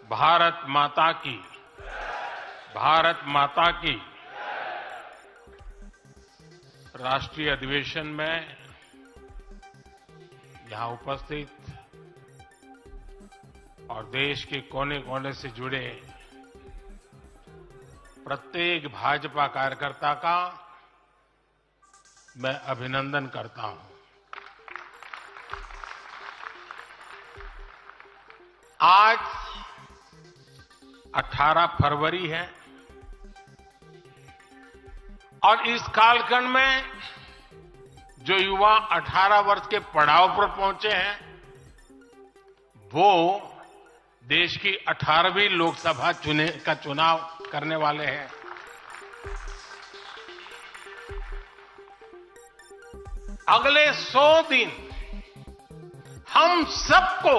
भारत माता की, भारत माता की। राष्ट्रीय अधिवेशन में यहां उपस्थित और देश के कोने कोने से जुड़े प्रत्येक भाजपा कार्यकर्ता का मैं अभिनंदन करता हूं। आज 18 फरवरी है और इस कालखंड में जो युवा 18 वर्ष के पड़ाव पर पहुंचे हैं वो देश की 18वीं लोकसभा का चुनाव करने वाले हैं। अगले 100 दिन हम सबको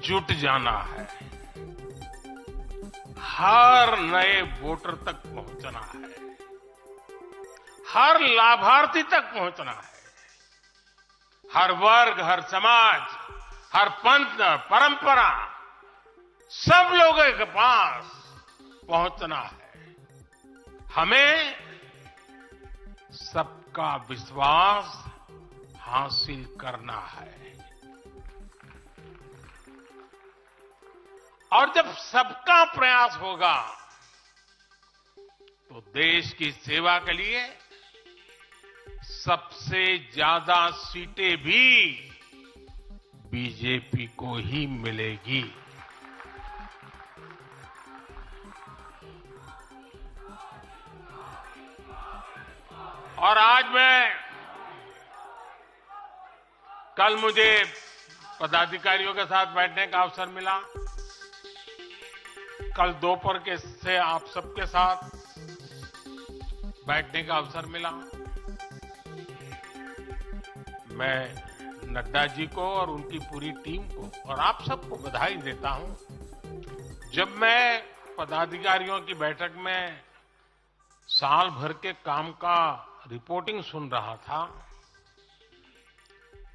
जुट जाना है, हर नए वोटर तक पहुंचना है, हर लाभार्थी तक पहुंचना है, हर वर्ग, हर समाज, हर पंथ, परंपरा, सब लोगों के पास पहुंचना है। हमें सबका विश्वास हासिल करना है और जब सबका प्रयास होगा तो देश की सेवा के लिए सबसे ज्यादा सीटें भी बीजेपी को ही मिलेगी। और आज कल मुझे पदाधिकारियों के साथ बैठने का अवसर मिला। कल दोपहर के से आप सबके साथ बैठने का अवसर मिला। मैं नड्डा जी को और उनकी पूरी टीम को और आप सबको बधाई देता हूं। जब मैं पदाधिकारियों की बैठक में साल भर के काम का रिपोर्टिंग सुन रहा था,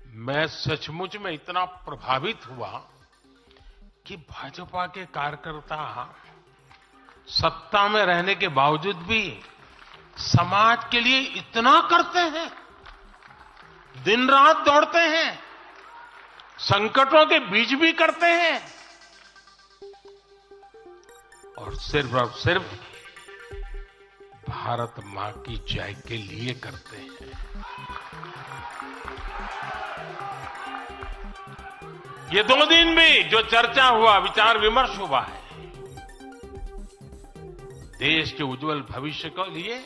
मैं सचमुच में इतना प्रभावित हुआ कि भाजपा के कार्यकर्ता सत्ता में रहने के बावजूद भी समाज के लिए इतना करते हैं, दिन रात दौड़ते हैं, संकटों के बीच भी करते हैं और सिर्फ भारत मां की जय के लिए करते हैं। ये 2 दिन भी जो चर्चा हुआ, विचार विमर्श हुआ है, देश के उज्जवल भविष्य के लिए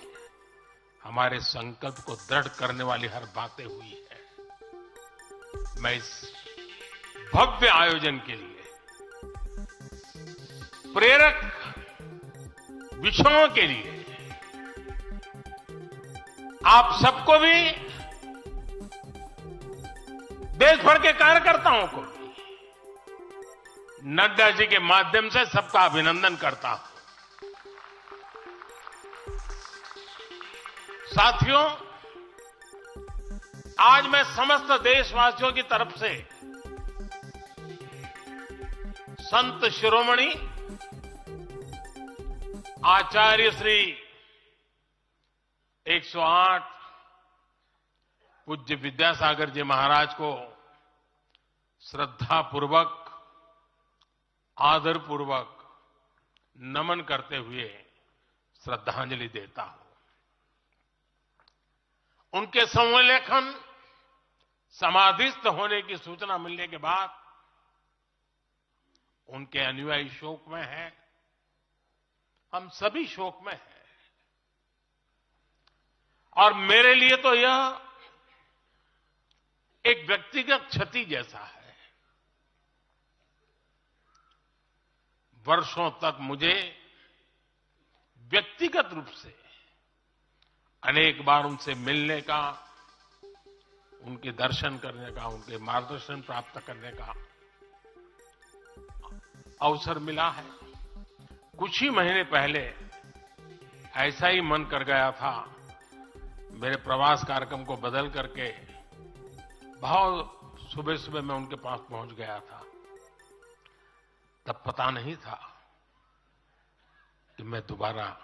हमारे संकल्प को दृढ़ करने वाली हर बातें हुई है। मैं इस भव्य आयोजन के लिए, प्रेरक विषयों के लिए आप सबको भी, देश भर के कार्यकर्ताओं को भी नड्डा जी के माध्यम से सबका अभिनंदन करता हूं। साथियों, आज मैं समस्त देशवासियों की तरफ से संत शिरोमणि आचार्य श्री 108 पूज्य विद्यासागर जी महाराज को श्रद्धापूर्वक, आदरपूर्वक नमन करते हुए श्रद्धांजलि देता हूं। उनके संलेखन समाधिस्थ होने की सूचना मिलने के बाद उनके अनुयायी शोक में हैं, हम सभी शोक में हैं और मेरे लिए तो यह एक व्यक्तिगत क्षति जैसा है। वर्षों तक मुझे व्यक्तिगत रूप से अनेक बार उनसे मिलने का, उनके दर्शन करने का, उनके मार्गदर्शन प्राप्त करने का अवसर मिला है। कुछ ही महीने पहले ऐसा ही मन कर गया था, मेरे प्रवास कार्यक्रम को बदल करके बहुत सुबह सुबह मैं उनके पास पहुंच गया था तब पता नहीं था कि मैं दोबारा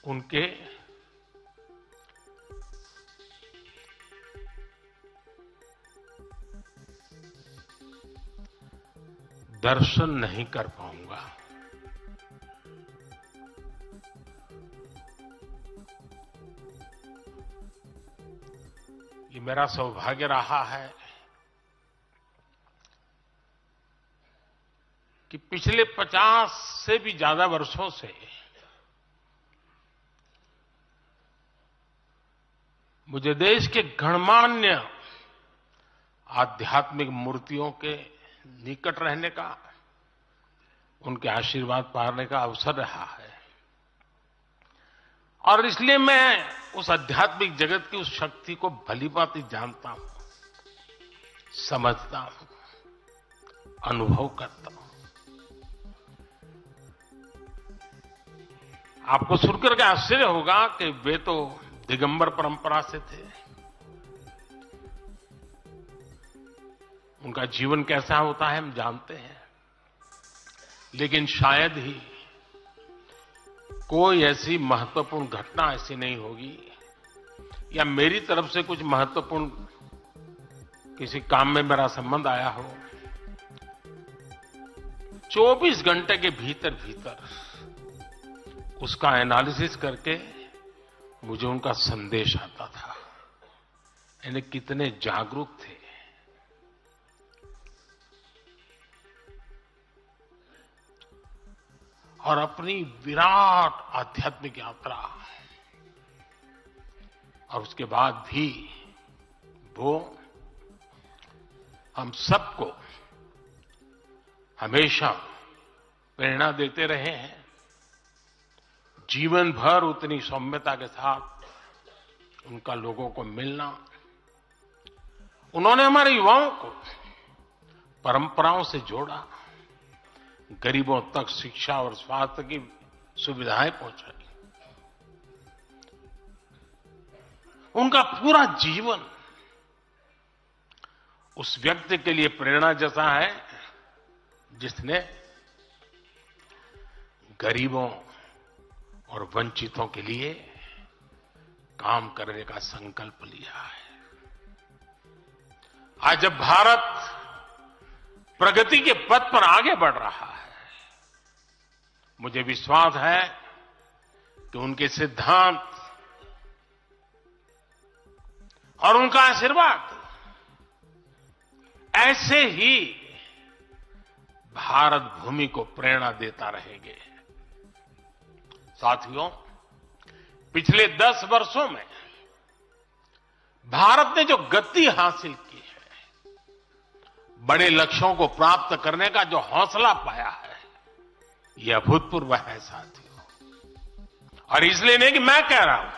उनके दर्शन नहीं कर पाऊंगा। ये मेरा सौभाग्य रहा है कि पिछले 50 से भी ज्यादा वर्षों से मुझे देश के गणमान्य आध्यात्मिक मूर्तियों के निकट रहने का, उनके आशीर्वाद पाने का अवसर रहा है। और इसलिए मैं उस आध्यात्मिक जगत की उस शक्ति को भलीभांति जानता हूं, समझता हूं, अनुभव करता हूं। आपको सुनकर के आश्चर्य होगा कि वे तो दिगंबर परंपरा से थे। उनका जीवन कैसा होता है हम जानते हैं, लेकिन शायद ही कोई ऐसी महत्वपूर्ण घटना ऐसी नहीं होगी या मेरी तरफ से कुछ महत्वपूर्ण किसी काम में मेरा संबंध आया हो, 24 घंटे के भीतर भीतर उसका एनालिसिस करके मुझे उनका संदेश आता था। यानी कितने जागरूक थे। और अपनी विराट आध्यात्मिक यात्रा और उसके बाद भी वो हम सबको हमेशा प्रेरणा देते रहे हैं। जीवन भर उतनी सौम्यता के साथ उनका लोगों को मिलना। उन्होंने हमारे युवाओं को परंपराओं से जोड़ा, गरीबों तक शिक्षा और स्वास्थ्य की सुविधाएं पहुंचाई। उनका पूरा जीवन उस व्यक्ति के लिए प्रेरणा जैसा है जिसने गरीबों और वंचितों के लिए काम करने का संकल्प लिया है। आज जब भारत प्रगति के पथ पर आगे बढ़ रहा है, मुझे विश्वास है कि उनके सिद्धांत और उनका आशीर्वाद ऐसे ही भारत भूमि को प्रेरणा देता रहेंगे। साथियों, पिछले 10 वर्षों में भारत ने जो गति हासिल की है, बड़े लक्ष्यों को प्राप्त करने का जो हौसला पाया है, यह अभूतपूर्व है साथियों। और इसलिए नहीं कि मैं कह रहा हूं,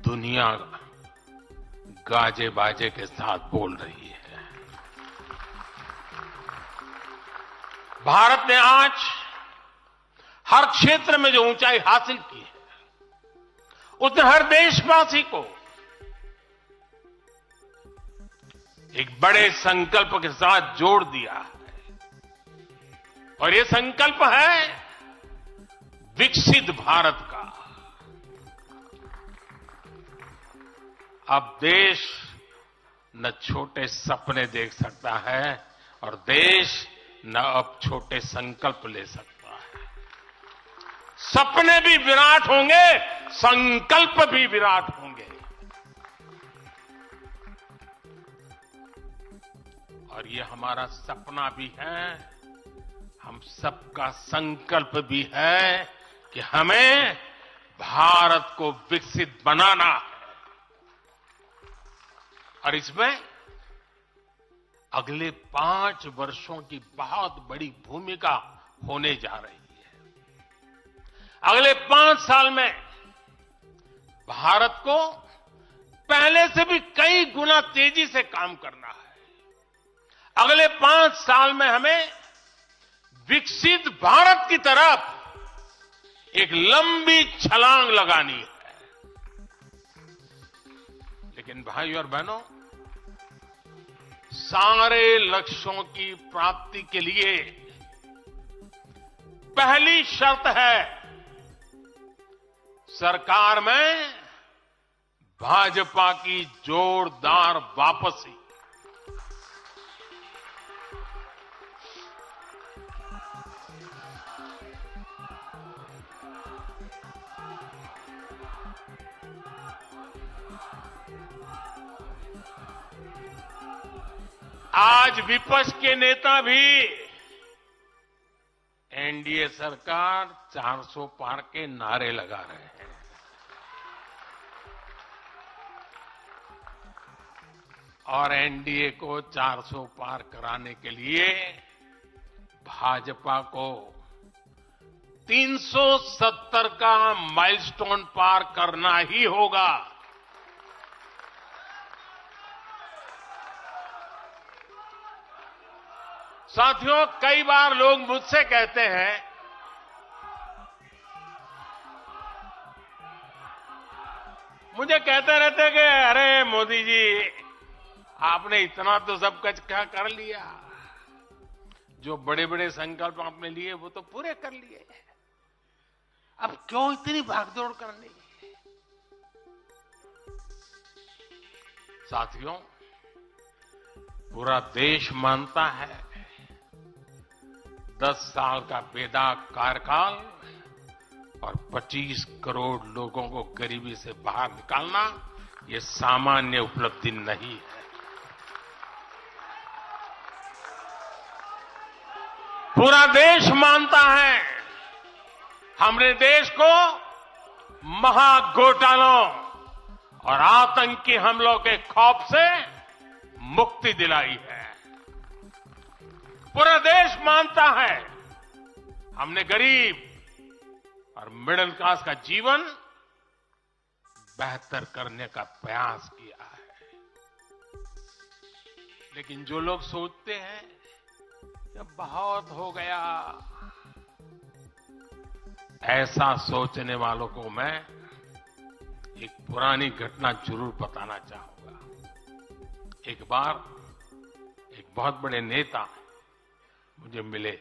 दुनिया गाजे बाजे के साथ बोल रही है। भारत ने आज हर क्षेत्र में जो ऊंचाई हासिल की है, उसने हर देशवासी को एक बड़े संकल्प के साथ जोड़ दिया है। और ये संकल्प है विकसित भारत का। अब देश न छोटे सपने देख सकता है और देश न अब छोटे संकल्प ले सकता है। सपने भी विराट होंगे, संकल्प भी विराट होंगे। और ये हमारा सपना भी है, हम सबका संकल्प भी है कि हमें भारत को विकसित बनाना है। और इसमें अगले 5 वर्षों की बहुत बड़ी भूमिका होने जा रही है। अगले 5 साल में भारत को पहले से भी कई गुना तेजी से काम करना है। अगले 5 साल में हमें विकसित भारत की तरफ एक लंबी छलांग लगानी है। लेकिन भाई और बहनों, सारे लक्ष्यों की प्राप्ति के लिए पहली शर्त है सरकार में भाजपा की जोरदार वापसी। आज विपक्ष के नेता भी एनडीए सरकार 400 पार के नारे लगा रहे हैं। और एनडीए को 400 पार कराने के लिए भाजपा को 370 का माइलस्टोन पार करना ही होगा। साथियों, कई बार लोग मुझसे कहते हैं मुझे कहते रहते कि अरे मोदी जी, आपने इतना तो सब कुछ क्या कर लिया, जो बड़े बड़े संकल्प आपने लिए वो तो पूरे कर लिए, अब क्यों इतनी भागदौड़ करनी। साथियों, पूरा देश मानता है 10 साल का बेदाग कार्यकाल और 25 करोड़ लोगों को गरीबी से बाहर निकालना ये सामान्य उपलब्धि नहीं है। पूरा देश मानता है हमने देश को महाघोटालों और आतंकी हमलों के खौफ से मुक्ति दिलाई है। पूरा देश मानता है हमने गरीब और मिडिल क्लास का जीवन बेहतर करने का प्रयास किया है। लेकिन जो लोग सोचते हैं कि बहुत हो गया, ऐसा सोचने वालों को मैं एक पुरानी घटना जरूर बताना चाहूंगा। एक बार एक बहुत बड़े नेता मुझे मिले,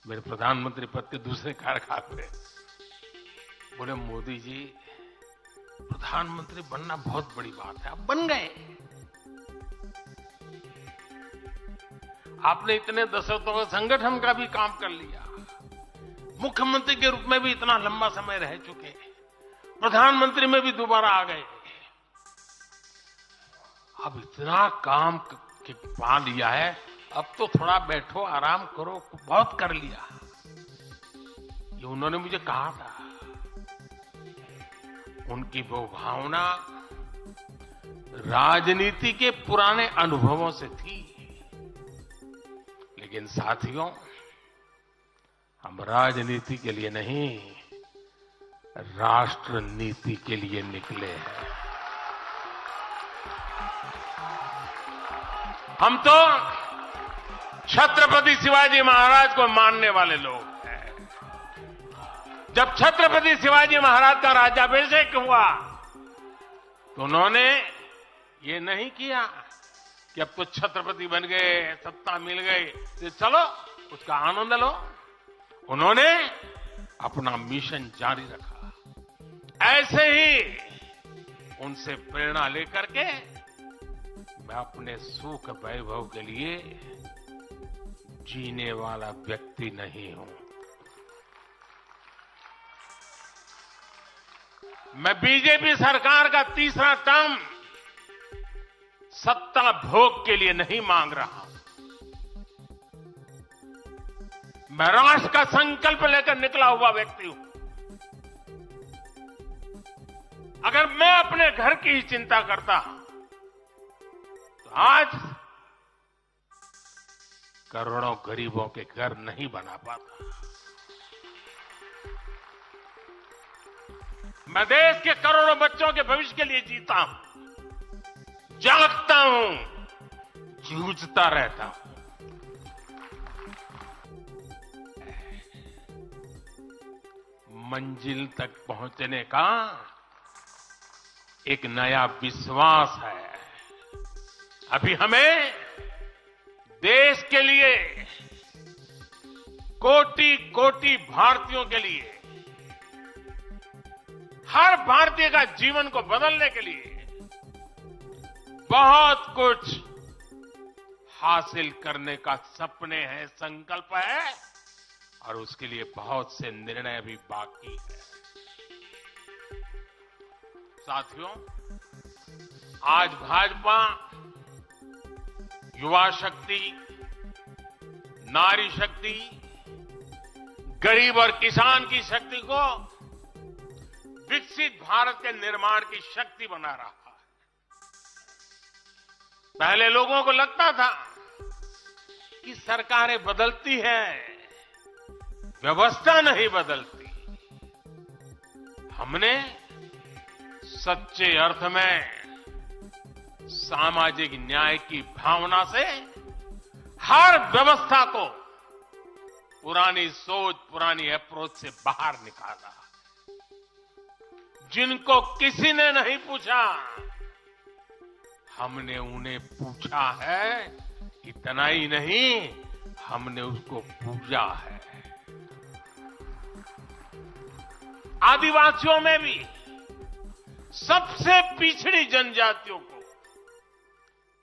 मेरे प्रधानमंत्री पद के दूसरे कार्यकाल पे। बोले, मोदी जी, प्रधानमंत्री बनना बहुत बड़ी बात है, आप बन गए। आपने इतने दशकों का संगठन का भी काम कर लिया, मुख्यमंत्री के रूप में भी इतना लंबा समय रह चुके, प्रधानमंत्री में भी दोबारा आ गए। अब इतना काम पा लिया है, अब तो थोड़ा बैठो, आराम करो, बहुत कर लिया। ये उन्होंने मुझे कहा था। उनकी वो भावना राजनीति के पुराने अनुभवों से थी। लेकिन साथियों, हम राजनीति के लिए नहीं, राष्ट्र नीति के लिए निकले हैं। हम तो छत्रपति शिवाजी महाराज को मानने वाले लोग हैं। जब छत्रपति शिवाजी महाराज का राज्याभिषेक हुआ तो उन्होंने ये नहीं किया कि अब तो छत्रपति बन गए, सत्ता मिल गई तो चलो उसका आनंद लो। उन्होंने अपना मिशन जारी रखा। ऐसे ही उनसे प्रेरणा लेकर के मैं अपने सुख वैभव के लिए जीने वाला व्यक्ति नहीं हूं। मैं बीजेपी सरकार का तीसरा टर्म सत्ता भोग के लिए नहीं मांग रहा हूं। मैं राष्ट्र का संकल्प लेकर निकला हुआ व्यक्ति हूं। अगर मैं अपने घर की ही चिंता करता तो आज करोड़ों गरीबों के घर नहीं बना पाता। मैं देश के करोड़ों बच्चों के भविष्य के लिए जीता हूं। जागता हूं, जूझता रहता हूं। मंजिल तक पहुंचने का एक नया विश्वास है। अभी हमें देश के लिए, कोटि कोटि भारतीयों के लिए, हर भारतीय का जीवन को बदलने के लिए बहुत कुछ हासिल करने का सपने हैं, संकल्प है, और उसके लिए बहुत से निर्णय भी बाकी है। साथियों, आज भाजपा युवा शक्ति, नारी शक्ति, गरीब और किसान की शक्ति को विकसित भारत के निर्माण की शक्ति बना रहा है। पहले लोगों को लगता था कि सरकारें बदलती हैं, व्यवस्था नहीं बदलती। हमने सच्चे अर्थ में सामाजिक न्याय की भावना से हर व्यवस्था को पुरानी सोच, पुरानी अप्रोच से बाहर निकाला। जिनको किसी ने नहीं पूछा, हमने उन्हें पूछा है। इतना ही नहीं, हमने उसको पूजा है। आदिवासियों में भी सबसे पिछड़ी जनजातियों को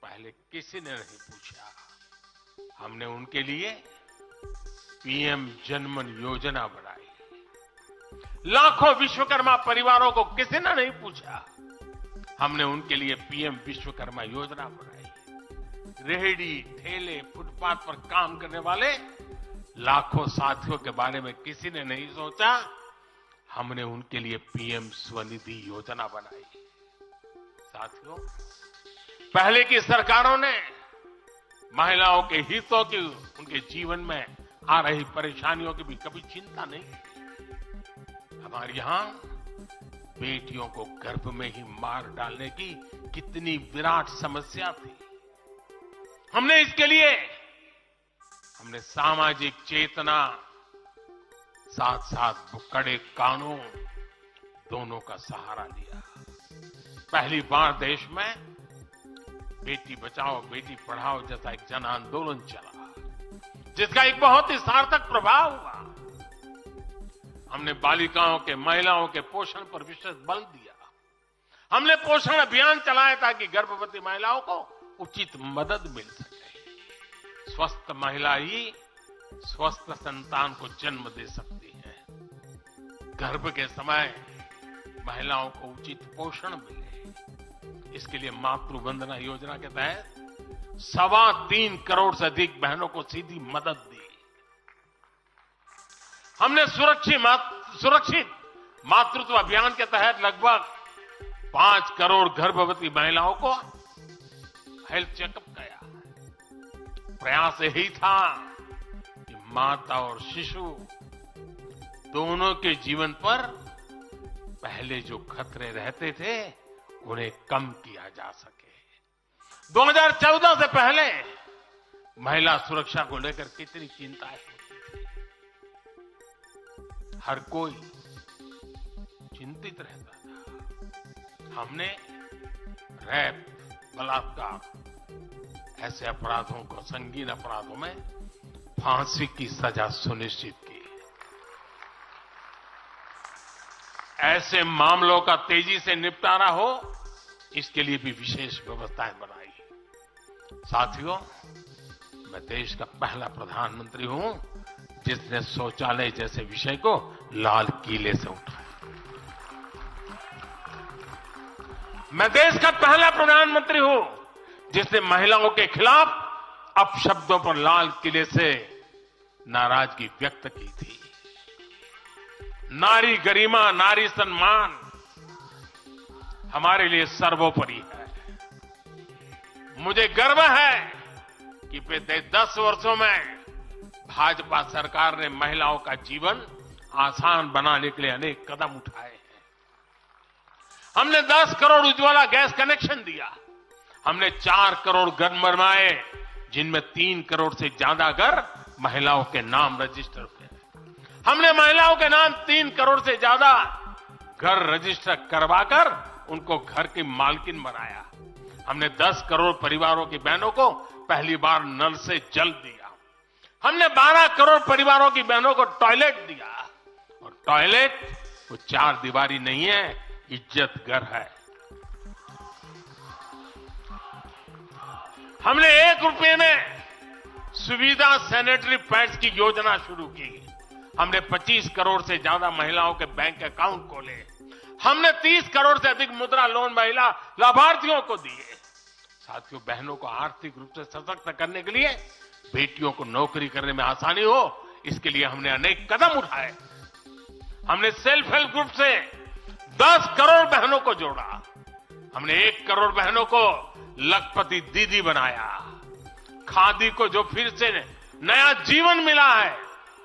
पहले किसी ने नहीं पूछा। हमने उनके लिए पीएम जनमन योजना बनाई। लाखों विश्वकर्मा परिवारों को किसी ने नहीं पूछा। हमने उनके लिए पीएम विश्वकर्मा योजना बनाई। रेहड़ी, ठेले, फुटपाथ पर काम करने वाले लाखों साथियों के बारे में किसी ने नहीं सोचा। हमने उनके लिए पीएम स्वनिधि योजना बनाई। साथियों, पहले की सरकारों ने महिलाओं के हितों की, उनके जीवन में आ रही परेशानियों की भी कभी चिंता नहीं की। हमारे यहां बेटियों को गर्भ में ही मार डालने की कितनी विराट समस्या थी। हमने इसके लिए सामाजिक चेतना, साथ साथ कड़े कानून दोनों का सहारा लिया। पहली बार देश में बेटी बचाओ बेटी पढ़ाओ जैसा एक जन आंदोलन चला, जिसका एक बहुत ही सार्थक प्रभाव हुआ। हमने बालिकाओं के, महिलाओं के पोषण पर विशेष बल दिया। हमने पोषण अभियान चलाया ताकि गर्भवती महिलाओं को उचित मदद मिल सके। स्वस्थ महिला ही स्वस्थ संतान को जन्म दे सकती है। गर्भ के समय महिलाओं को उचित पोषण मिले, इसके लिए मातृ वंदना योजना के तहत 3.25 करोड़ से अधिक बहनों को सीधी मदद दी। हमने सुरक्षित मातृत्व अभियान के तहत लगभग 5 करोड़ गर्भवती महिलाओं को हेल्थ चेकअप किया। प्रयास यही था कि माता और शिशु दोनों के जीवन पर पहले जो खतरे रहते थे उन्हें कम किया जा सके। 2014 से पहले महिला सुरक्षा को लेकर कितनी चिंताएं होती थी। हर कोई चिंतित रहता था। हमने रेप, बलात्कार ऐसे अपराधों को, संगीन अपराधों में फांसी की सजा सुनिश्चित की। ऐसे मामलों का तेजी से निपटारा हो, इसके लिए भी विशेष व्यवस्थाएं बनाई। साथियों, मैं देश का पहला प्रधानमंत्री हूं जिसने शौचालय जैसे विषय को लाल किले से उठाया। मैं देश का पहला प्रधानमंत्री हूं जिसने महिलाओं के खिलाफ अपशब्दों पर लाल किले से नाराजगी व्यक्त की थी। नारी गरिमा, नारी सम्मान हमारे लिए सर्वोपरि है। मुझे गर्व है कि पिछले 10 वर्षों में भाजपा सरकार ने महिलाओं का जीवन आसान बनाने के लिए अनेक कदम उठाए हैं। हमने 10 करोड़ उज्ज्वला गैस कनेक्शन दिया। हमने 4 करोड़ घर बनवाए, जिनमें 3 करोड़ से ज्यादा घर महिलाओं के नाम रजिस्टर हुए। हमने महिलाओं के नाम 3 करोड़ से ज्यादा घर रजिस्टर करवाकर उनको घर की मालकिन बनाया। हमने 10 करोड़ परिवारों की बहनों को पहली बार नल से जल दिया। हमने 12 करोड़ परिवारों की बहनों को टॉयलेट दिया। और टॉयलेट वो 4 दीवारी नहीं है, इज्जत घर है। हमने 1 रुपए में सुविधा सैनिटरी पैड्स की योजना शुरू की। हमने 25 करोड़ से ज्यादा महिलाओं के बैंक अकाउंट खोले। हमने 30 करोड़ से अधिक मुद्रा लोन महिला लाभार्थियों को दिए। साथियों, बहनों को आर्थिक रूप से सशक्त करने के लिए, बेटियों को नौकरी करने में आसानी हो, इसके लिए हमने अनेक कदम उठाए। हमने सेल्फ हेल्प ग्रुप से 10 करोड़ बहनों को जोड़ा। हमने 1 करोड़ बहनों को लखपति दीदी बनाया। खादी को जो फिर से नया जीवन मिला है,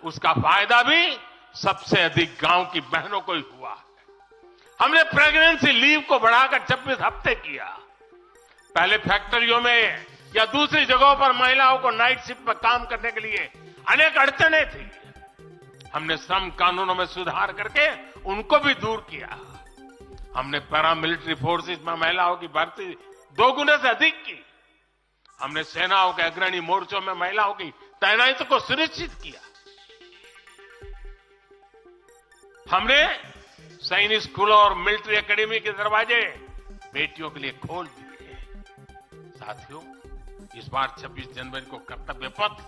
उसका फायदा भी सबसे अधिक गांव की बहनों को ही हुआ। हमने प्रेगनेंसी लीव को बढ़ाकर 26 हफ्ते किया। पहले फैक्ट्रियों में या दूसरी जगहों पर महिलाओं को नाइट शिफ्ट पर काम करने के लिए अनेक अड़चने थी। हमने श्रम कानूनों में सुधार करके उनको भी दूर किया। हमने पैरामिलिट्री फोर्सेस में महिलाओं की भर्ती 2 गुने से अधिक की। हमने सेनाओं के अग्रणी मोर्चों में महिलाओं की तैनाती को सुनिश्चित किया। हमने सैनिक स्कूलों और मिलिट्री एकेडमी के दरवाजे बेटियों के लिए खोल दिए। साथियों, इस बार 26 जनवरी को कर्तव्य पथ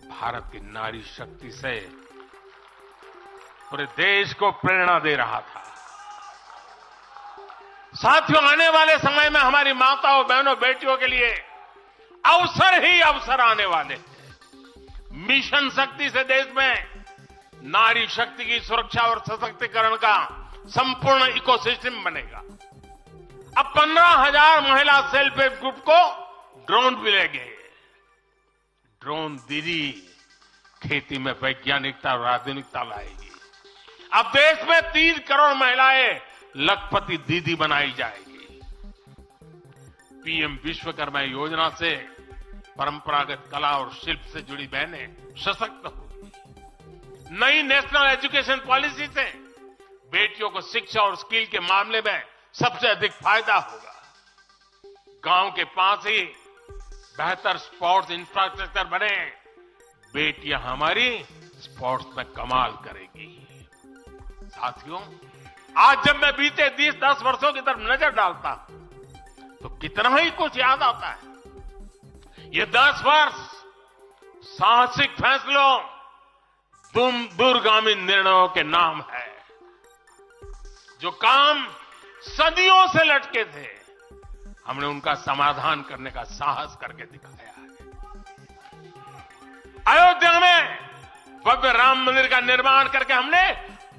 भारत की नारी शक्ति से पूरे देश को प्रेरणा दे रहा था। साथियों, आने वाले समय में हमारी माताओं, बहनों, बेटियों के लिए अवसर ही अवसर आने वाले हैं। मिशन शक्ति से देश में नारी शक्ति की सुरक्षा और सशक्तिकरण का संपूर्ण इकोसिस्टम बनेगा। अब 15,000 महिला सेल्फ हेल्प ग्रुप को ड्रोन मिलेंगे। ड्रोन दीदी खेती में वैज्ञानिकता और आधुनिकता लाएगी। अब देश में 3 करोड़ महिलाएं लखपति दीदी बनाई जाएगी। पीएम विश्वकर्मा योजना से परंपरागत कला और शिल्प से जुड़ी बहनें सशक्त होगी। नई नेशनल एजुकेशन पॉलिसी से बेटियों को शिक्षा और स्किल के मामले में सबसे अधिक फायदा होगा। गांव के पास ही बेहतर स्पोर्ट्स इंफ्रास्ट्रक्चर बने, बेटियां हमारी स्पोर्ट्स में कमाल करेगी। साथियों, आज जब मैं बीते 10 वर्षों की तरफ नजर डालता हूं, तो कितना ही कुछ याद आता है। ये 10 वर्ष साहसिक फैसलों, दूरगामी निर्णयों के नाम है। जो काम सदियों से लटके थे, हमने उनका समाधान करने का साहस करके दिखाया है। अयोध्या में भव्य राम मंदिर का निर्माण करके हमने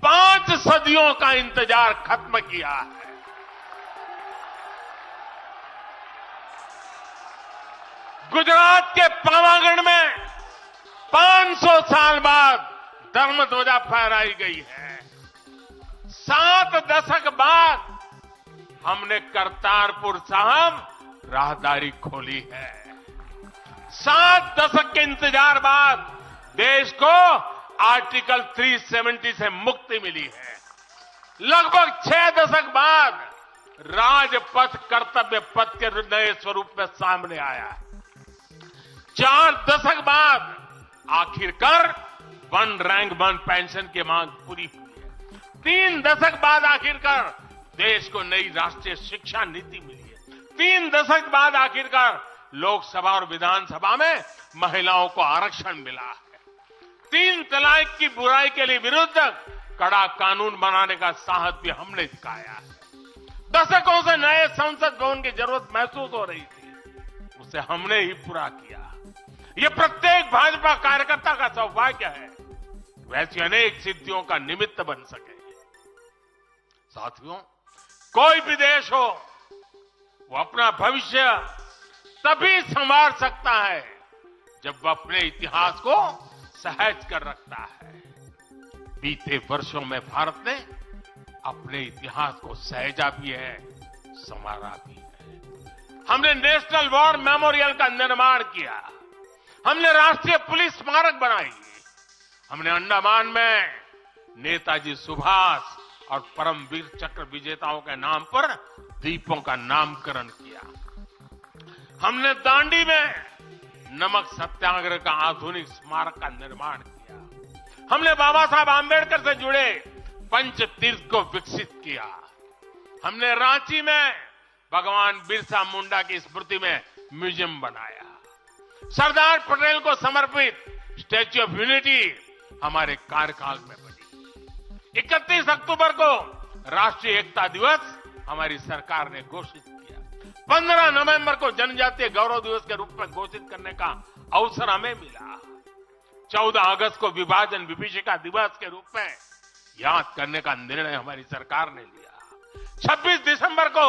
5 सदियों का इंतजार खत्म किया है। गुजरात के पावागढ़ में 500 साल बाद धर्म ध्वजा फहराई गई है। 7 दशक बाद हमने करतारपुर साहिब राहदारी खोली है। 7 दशक के इंतजार बाद देश को आर्टिकल 370 से मुक्ति मिली है। लगभग 6 दशक बाद राजपथ कर्तव्य पथ के नए स्वरूप में सामने आया है। 4 दशक बाद आखिरकार 1 रैंक 1 पेंशन की मांग पूरी हुई है। 3 दशक बाद आखिरकार देश को नई राष्ट्रीय शिक्षा नीति मिली है। 3 दशक बाद आखिरकार लोकसभा और विधानसभा में महिलाओं को आरक्षण मिला है। 3 तलाक की बुराई के लिए विरुद्ध कड़ा कानून बनाने का साहस भी हमने दिखाया है। दशकों से नए संसद भवन की जरूरत महसूस हो रही थी, उसे हमने ही पूरा किया। ये प्रत्येक भाजपा कार्यकर्ता का सौभाग्य है, वैसी अनेक सिद्धियों का निमित्त बन सके। साथियों, कोई भी देश हो, वो अपना भविष्य तभी संवार सकता है जब वह अपने इतिहास को सहज कर रखता है। बीते वर्षों में भारत ने अपने इतिहास को सहेजा भी है, संवारा भी है। हमने नेशनल वॉर मेमोरियल का निर्माण किया। हमने राष्ट्रीय पुलिस स्मारक बनाई। हमने अंडमान में नेताजी सुभाष और परमवीर चक्र विजेताओं के नाम पर द्वीपों का नामकरण किया। हमने दांडी में नमक सत्याग्रह का आधुनिक स्मारक का निर्माण किया। हमने बाबा साहब आंबेडकर से जुड़े पंच तीर्थ को विकसित किया। हमने रांची में भगवान बिरसा मुंडा की स्मृति में म्यूजियम बनाया। सरदार पटेल को समर्पित स्टैच्यू ऑफ यूनिटी हमारे कार्यकाल में बनी। 31 अक्टूबर को राष्ट्रीय एकता दिवस हमारी सरकार ने घोषित किया। 15 नवंबर को जनजातीय गौरव दिवस के रूप में घोषित करने का अवसर हमें मिला। 14 अगस्त को विभाजन विभीषिका दिवस के रूप में याद करने का निर्णय हमारी सरकार ने लिया। 26 दिसंबर को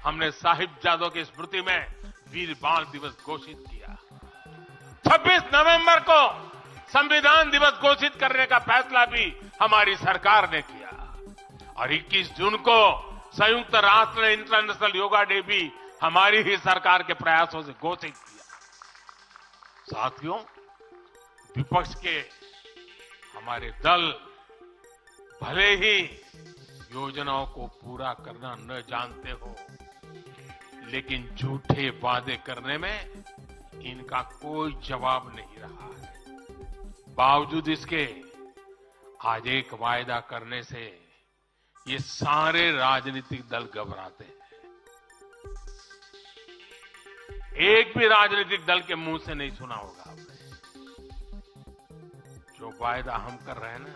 हमने साहिबजादों की स्मृति में वीर बाल दिवस घोषित किया। 26 नवंबर को संविधान दिवस घोषित करने का फैसला भी हमारी सरकार ने किया और 21 जून को संयुक्त राष्ट्र इंटरनेशनल योगा डे भी हमारी ही सरकार के प्रयासों से घोषित किया। साथियों, विपक्ष के हमारे दल भले ही योजनाओं को पूरा करना न जानते हो, लेकिन झूठे वादे करने में इनका कोई जवाब नहीं रहा है। बावजूद इसके आज एक वायदा करने से ये सारे राजनीतिक दल घबराते हैं। एक भी राजनीतिक दल के मुंह से नहीं सुना होगा आपने। जो वायदा हम कर रहे हैं ना,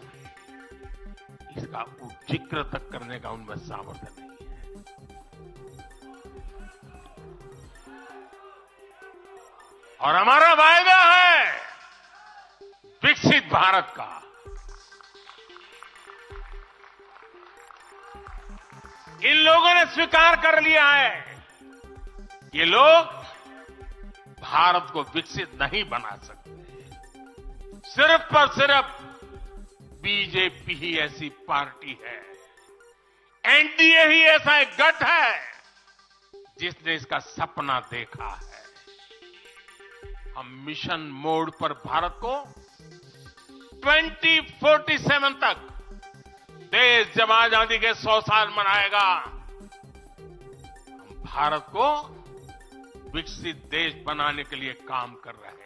इसका जिक्र तक करने का उनमें सामर्थ्य नहीं है। और हमारा वायदा है विकसित भारत का। इन लोगों ने स्वीकार कर लिया है, ये लोग भारत को विकसित नहीं बना सकते। सिर्फ और सिर्फ बीजेपी ही ऐसी पार्टी है, एनडीए ही ऐसा एक गठ है जिसने इसका सपना देखा है। हम मिशन मोड पर भारत को 2047 तक देश जब आजादी के 100 साल मनाएगा, हम भारत को विकसित देश बनाने के लिए काम कर रहे हैं।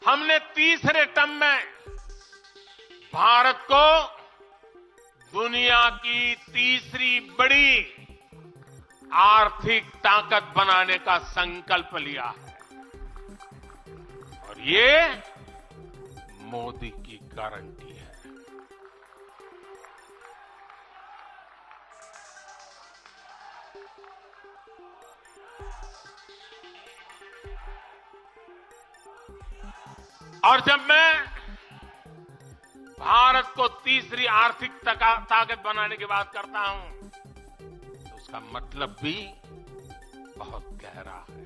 हमने तीसरे टर्म में भारत को दुनिया की तीसरी बड़ी आर्थिक ताकत बनाने का संकल्प लिया है और ये मोदी की गारंटी है। और जब मैं भारत को तीसरी आर्थिक ताकत बनाने की बात करता हूं, तो उसका मतलब भी बहुत गहरा है।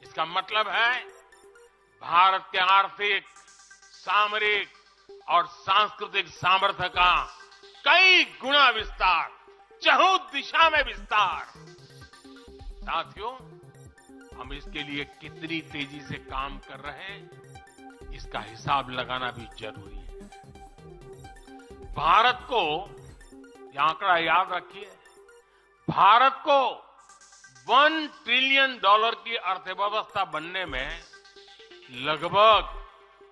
इसका मतलब है भारत के आर्थिक, सामरिक और सांस्कृतिक सामर्थ्य का कई गुना विस्तार, चहुं दिशा में विस्तार। साथियों, हम इसके लिए कितनी तेजी से काम कर रहे हैं, इसका हिसाब लगाना भी जरूरी है। भारत को, यह आंकड़ा याद रखिए, भारत को $1 ट्रिलियन की अर्थव्यवस्था बनने में लगभग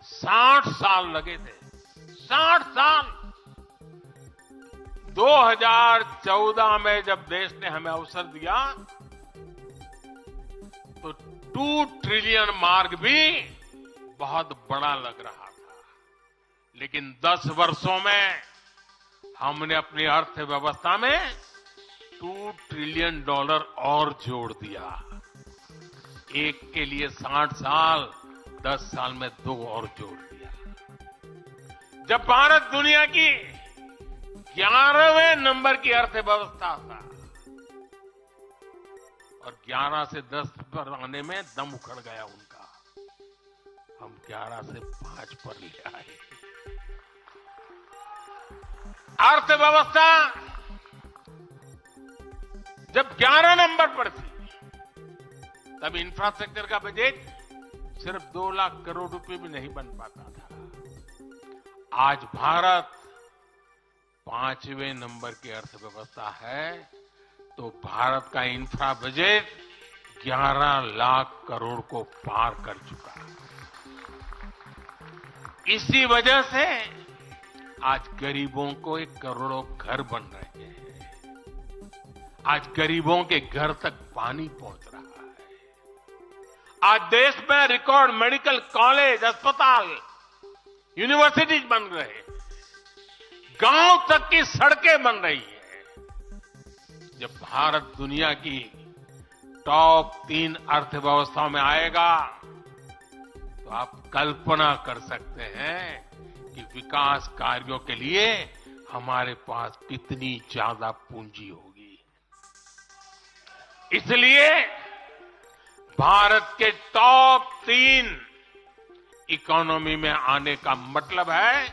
60 साल लगे थे। 60 साल। 2014 में जब देश ने हमें अवसर दिया तो 2 ट्रिलियन मार्क भी बहुत बड़ा लग रहा था, लेकिन 10 वर्षों में हमने अपनी अर्थव्यवस्था में $2 ट्रिलियन और जोड़ दिया। एक के लिए 60 साल, 10 साल में 2 और जोड़ दिया। जब भारत दुनिया की 11वें नंबर की अर्थव्यवस्था था और 11 से 10 पर आने में दम उखड़ गया उनका, हम 11 से 5 पर ले आए। अर्थव्यवस्था जब 11 नंबर पर थी, तब इंफ्रास्ट्रक्चर का बजट सिर्फ 2 लाख करोड़ रुपए भी नहीं बन पाता था। आज भारत 5वें नंबर की अर्थव्यवस्था है, तो भारत का इंफ्रा बजट 11 लाख करोड़ को पार कर चुका है। इसी वजह से आज गरीबों को 1 करोड़ों घर बन रहे हैं। आज गरीबों के घर तक पानी पहुंच रहा है। आज देश में रिकॉर्ड मेडिकल कॉलेज, अस्पताल, यूनिवर्सिटीज बन रहे हैं। गांव तक की सड़कें बन रही हैं। जब भारत दुनिया की टॉप 3 अर्थव्यवस्थाओं में आएगा, तो आप कल्पना कर सकते हैं कि विकास कार्यों के लिए हमारे पास कितनी ज्यादा पूंजी होगी। इसलिए भारत के टॉप 3 इकोनॉमी में आने का मतलब है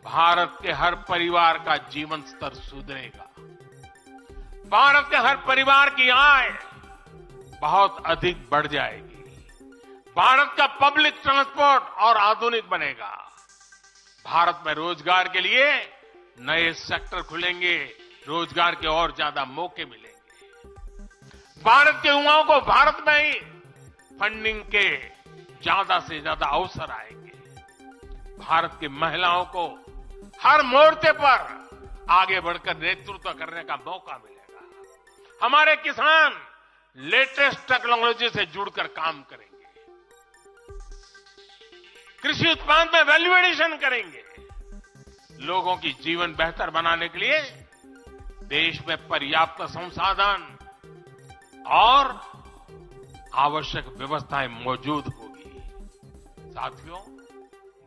भारत के हर परिवार का जीवन स्तर सुधरेगा। भारत के हर परिवार की आय बहुत अधिक बढ़ जाएगी। भारत का पब्लिक ट्रांसपोर्ट और आधुनिक बनेगा। भारत में रोजगार के लिए नए सेक्टर खुलेंगे, रोजगार के और ज्यादा मौके मिलेंगे। भारत के युवाओं को भारत में ही फंडिंग के ज्यादा से ज्यादा अवसर आएंगे। भारत की महिलाओं को हर मोर्चे पर आगे बढ़कर नेतृत्व करने का मौका मिलेगा। हमारे किसान लेटेस्ट टेक्नोलॉजी से जुड़कर काम करेंगे। कृषि उत्पाद में वैल्यू एडिशन करेंगे। लोगों की जीवन बेहतर बनाने के लिए देश में पर्याप्त संसाधन और आवश्यक व्यवस्थाएं मौजूद होगी। साथियों,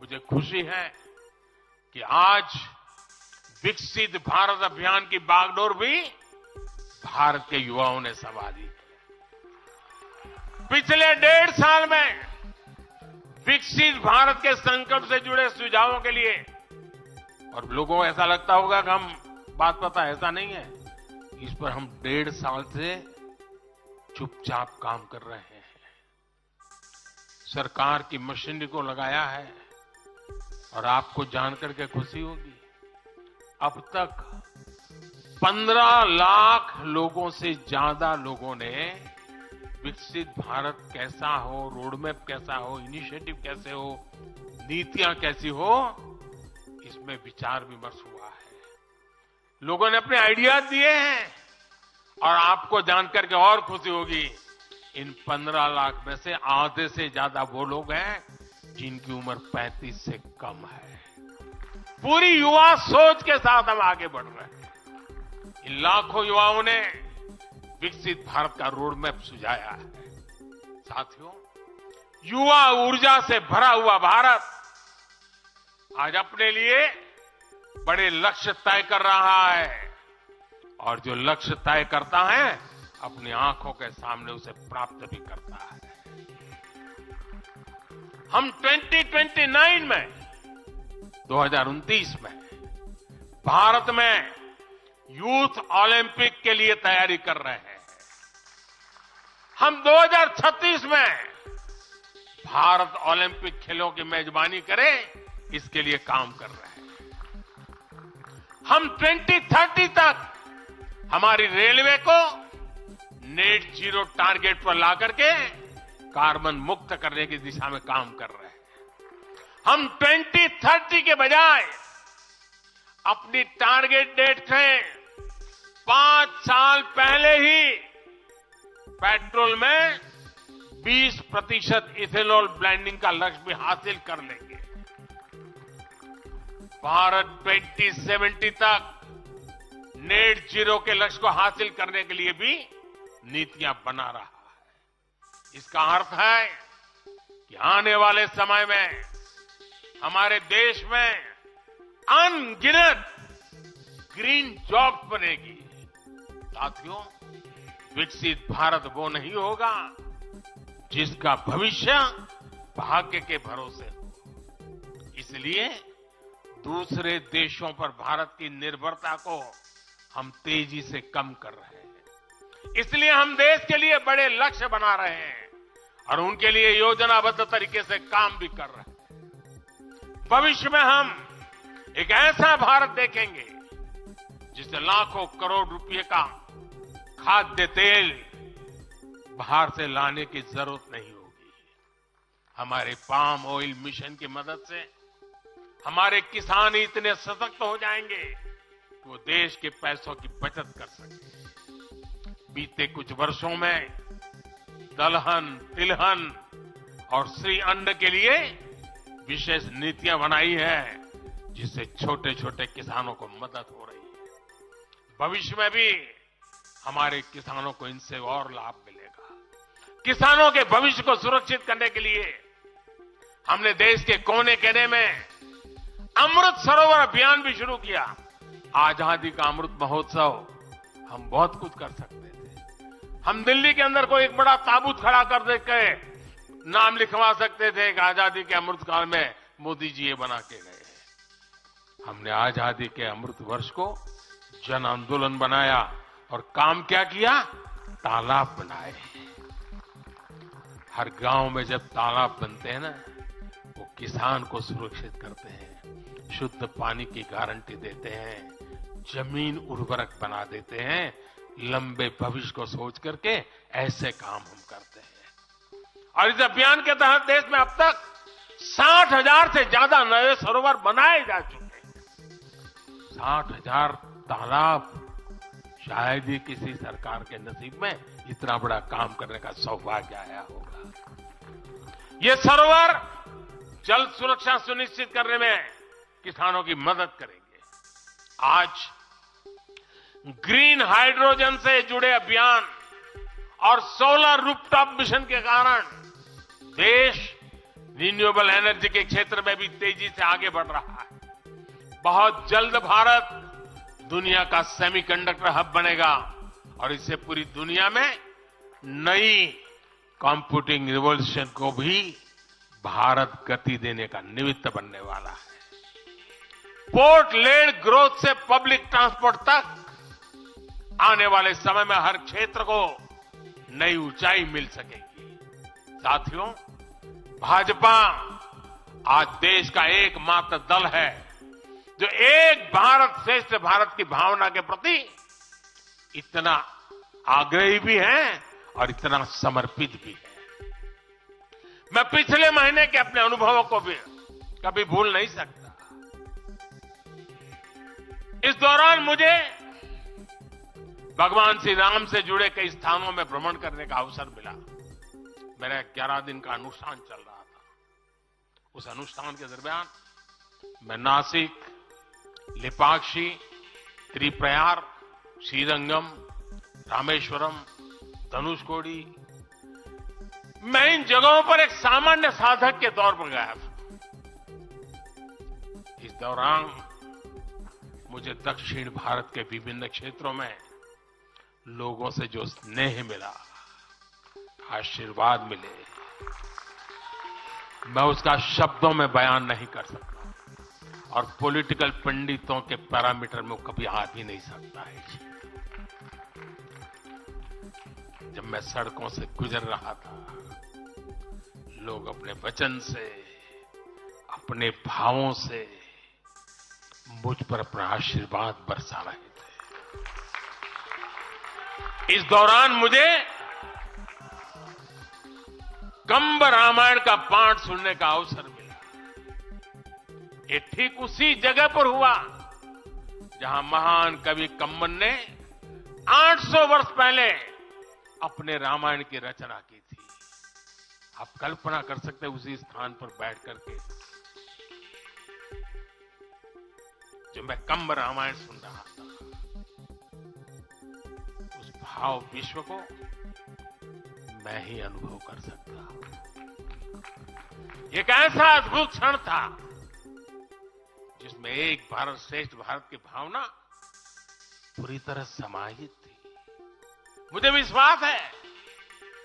मुझे खुशी है कि आज विकसित भारत अभियान की बागडोर भी भारत के युवाओं ने संभाली है। पिछले 1.5 साल में विकसित भारत के संकल्प से जुड़े सुझावों के लिए, और लोगों को ऐसा लगता होगा कि हम बात पता, ऐसा नहीं है। इस पर हम 1.5 साल से चुपचाप काम कर रहे हैं। सरकार की मशीनरी को लगाया है, और आपको जानकर के खुशी होगी, अब तक 15 लाख लोगों से ज्यादा लोगों ने विकसित भारत कैसा हो, रोडमैप कैसा हो, इनिशिएटिव कैसे हो, नीतियां कैसी हो, इसमें विचार विमर्श हुआ है। लोगों ने अपने आइडियाज दिए हैं, और आपको जानकर के और खुशी होगी, इन 15 लाख में से आधे से ज्यादा वो लोग हैं जिनकी उम्र 35 से कम है। पूरी युवा सोच के साथ हम आगे बढ़ रहे हैं। इन लाखों युवाओं ने विकसित भारत का रोडमैप सुझाया है। साथियों, युवा ऊर्जा से भरा हुआ भारत आज अपने लिए बड़े लक्ष्य तय कर रहा है, और जो लक्ष्य तय करता है अपनी आंखों के सामने उसे प्राप्त भी करता है। हम 2029 में 2029 में भारत में यूथ ओलंपिक के लिए तैयारी कर रहे हैं। हम 2036 में भारत ओलंपिक खेलों की मेजबानी करे, इसके लिए काम कर रहे हैं। हम 2030 तक हमारी रेलवे को नेट जीरो टारगेट पर लाकर के कार्बन मुक्त करने की दिशा में काम कर रहे हैं। हम 2030 के बजाय अपनी टारगेट डेट से 5 साल पहले ही पेट्रोल में 20% इथेनॉल ब्लेंडिंग का लक्ष्य भी हासिल कर लेंगे। भारत 2070 तक नेट जीरो के लक्ष्य को हासिल करने के लिए भी नीतियां बना रहा है। इसका अर्थ है कि आने वाले समय में हमारे देश में अनगिनत ग्रीन जॉब्स बनेगी। साथियों, विकसित भारत वो नहीं होगा जिसका भविष्य भाग्य के भरोसे हो। इसलिए दूसरे देशों पर भारत की निर्भरता को हम तेजी से कम कर रहे हैं। इसलिए हम देश के लिए बड़े लक्ष्य बना रहे हैं और उनके लिए योजनाबद्ध तरीके से काम भी कर रहे हैं। भविष्य में हम एक ऐसा भारत देखेंगे जिसे लाखों करोड़ रुपए का खाद्य तेल बाहर से लाने की जरूरत नहीं होगी। हमारे पाम ऑयल मिशन की मदद से हमारे किसान इतने सशक्त हो जाएंगे कि वो देश के पैसों की बचत कर सकेंगे। बीते कुछ वर्षों में दलहन, तिलहन और श्री अन्न के लिए विशेष नीतियां बनाई है जिससे छोटे छोटे किसानों को मदद हो रही है। भविष्य में भी हमारे किसानों को इनसे और लाभ मिलेगा। किसानों के भविष्य को सुरक्षित करने के लिए हमने देश के कोने कोने में अमृत सरोवर अभियान भी शुरू किया। आजादी का अमृत महोत्सव हम बहुत कुछ कर सकते थे। हम दिल्ली के अंदर कोई एक बड़ा ताबूत खड़ा कर देके नाम लिखवा सकते थे कि आजादी के अमृत काल में मोदी जी ये बना के गए। हमने आजादी के अमृत वर्ष को जन आंदोलन बनाया और काम क्या किया? तालाब बनाए। हर गांव में जब तालाब बनते हैं ना, वो किसान को सुरक्षित करते हैं, शुद्ध पानी की गारंटी देते हैं, जमीन उर्वरक बना देते हैं। लंबे भविष्य को सोच करके ऐसे काम हम करते हैं। और इस अभियान के तहत देश में अब तक 60,000 से ज्यादा नए सरोवर बनाए जा चुके हैं। 60,000 तालाब, शायद ही किसी सरकार के नसीब में इतना बड़ा काम करने का सौभाग्य आया होगा। ये सरोवर जल सुरक्षा सुनिश्चित करने में किसानों की मदद करेंगे। आज ग्रीन हाइड्रोजन से जुड़े अभियान और सोलर रूफटॉप मिशन के कारण देश रिन्यूएबल एनर्जी के क्षेत्र में भी तेजी से आगे बढ़ रहा है। बहुत जल्द भारत दुनिया का सेमीकंडक्टर हब बनेगा और इससे पूरी दुनिया में नई कंप्यूटिंग रिवॉल्यूशन को भी भारत गति देने का निमित्त बनने वाला है। पोर्ट लेड ग्रोथ से पब्लिक ट्रांसपोर्ट तक आने वाले समय में हर क्षेत्र को नई ऊंचाई मिल सकेगी। साथियों, भाजपा आज देश का एकमात्र दल है जो एक भारत श्रेष्ठ भारत की भावना के प्रति इतना आग्रही भी है और इतना समर्पित भी है। मैं पिछले महीने के अपने अनुभवों को भी कभी भूल नहीं सकता। इस दौरान मुझे भगवान श्री राम से जुड़े कई स्थानों में भ्रमण करने का अवसर मिला। मेरा 11 दिन का अनुष्ठान चल रहा था। उस अनुष्ठान के दरमियान मैं नासिक, लिपाक्षी, त्रिप्रयार, श्रीरंगम, रामेश्वरम, धनुषकोडी, मैं इन जगहों पर एक सामान्य साधक के तौर पर गया था। इस दौरान मुझे दक्षिण भारत के विभिन्न क्षेत्रों में लोगों से जो स्नेह मिला, आशीर्वाद मिले, मैं उसका शब्दों में बयान नहीं कर सकता और पॉलिटिकल पंडितों के पैरामीटर में कभी आ भी नहीं सकता है। जब मैं सड़कों से गुजर रहा था, लोग अपने वचन से, अपने भावों से मुझ पर अपना आशीर्वाद बरसा रहे थे। इस दौरान मुझे कंब रामायण का पाठ सुनने का अवसर मिला। ये ठीक उसी जगह पर हुआ जहां महान कवि कंबन ने 800 वर्ष पहले अपने रामायण की रचना की थी। आप कल्पना कर सकते हैं उसी स्थान पर बैठ करके जो मैं कंब रामायण सुन रहा था, उस भाव विश्व को मैं ही अनुभव कर सकता। एक ऐसा अद्भुत क्षण था जिसमें एक भारत श्रेष्ठ भारत की भावना पूरी तरह समाहित थी। मुझे विश्वास है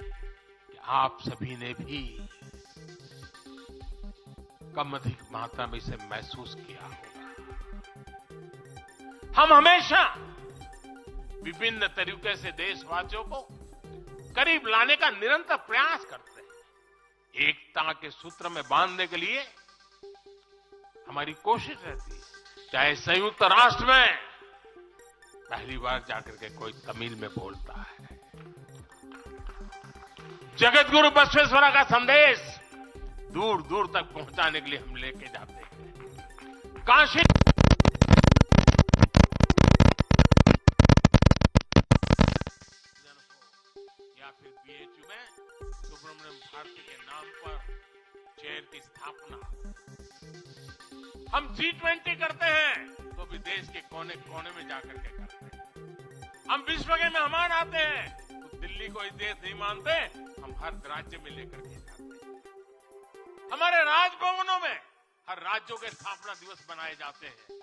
कि आप सभी ने भी कम अधिक मात्रा में इसे महसूस किया होगा। हम हमेशा विभिन्न तरीके से देशवासियों को करीब लाने का निरंतर प्रयास करते हैं। एकता के सूत्र में बांधने के लिए हमारी कोशिश रहती है। चाहे संयुक्त राष्ट्र में पहली बार जाकर के कोई तमिल में बोलता है, जगत गुरु बसवेश्वरा का संदेश दूर दूर तक पहुंचाने के लिए हम लेके जाते हैं। काशी या फिर बीएचयू में सुब्रमण्यम भारती के नाम पर चेयर की स्थापना। हम G20 करते हैं तो भी देश के कोने कोने में जाकर के करते हैं। हम विश्व के मेहमान आते हैं तो दिल्ली को इस देश नहीं मानते, हम हर राज्य में लेकर के जाते हैं। हमारे राजभवनों में हर राज्यों के स्थापना दिवस बनाए जाते हैं।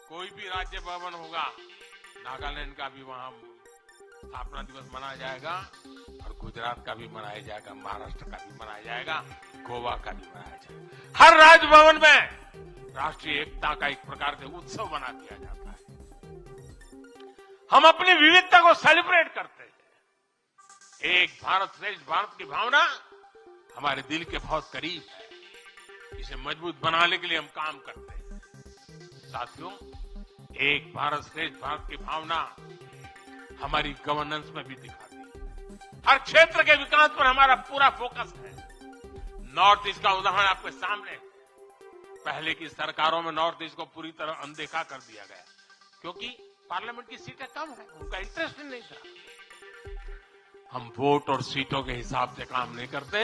कोई भी राज्य भवन होगा, नागालैंड का भी वहां स्थापना दिवस मनाया जाएगा और गुजरात का भी मनाया जाएगा, महाराष्ट्र का भी मनाया जाएगा, गोवा का भी मनाया जाएगा। हर राजभवन में राष्ट्रीय एकता का एक प्रकार से उत्सव बना दिया जाता है। हम अपनी विविधता को सेलिब्रेट करते हैं। एक भारत श्रेष्ठ भारत की भावना हमारे दिल के बहुत करीब है। इसे मजबूत बनाने के लिए हम काम करते हैं। साथियों, एक भारत श्रेष्ठ भारत की भावना हमारी गवर्नेंस में भी दिखाती है। हर क्षेत्र के विकास पर हमारा पूरा फोकस है। नॉर्थ ईस्ट का उदाहरण आपके सामने है। पहले की सरकारों में नॉर्थ ईस्ट को पूरी तरह अनदेखा कर दिया गया क्योंकि पार्लियामेंट की सीटें कम है, उनका इंटरेस्ट नहीं था। हम वोट और सीटों के हिसाब से काम नहीं करते।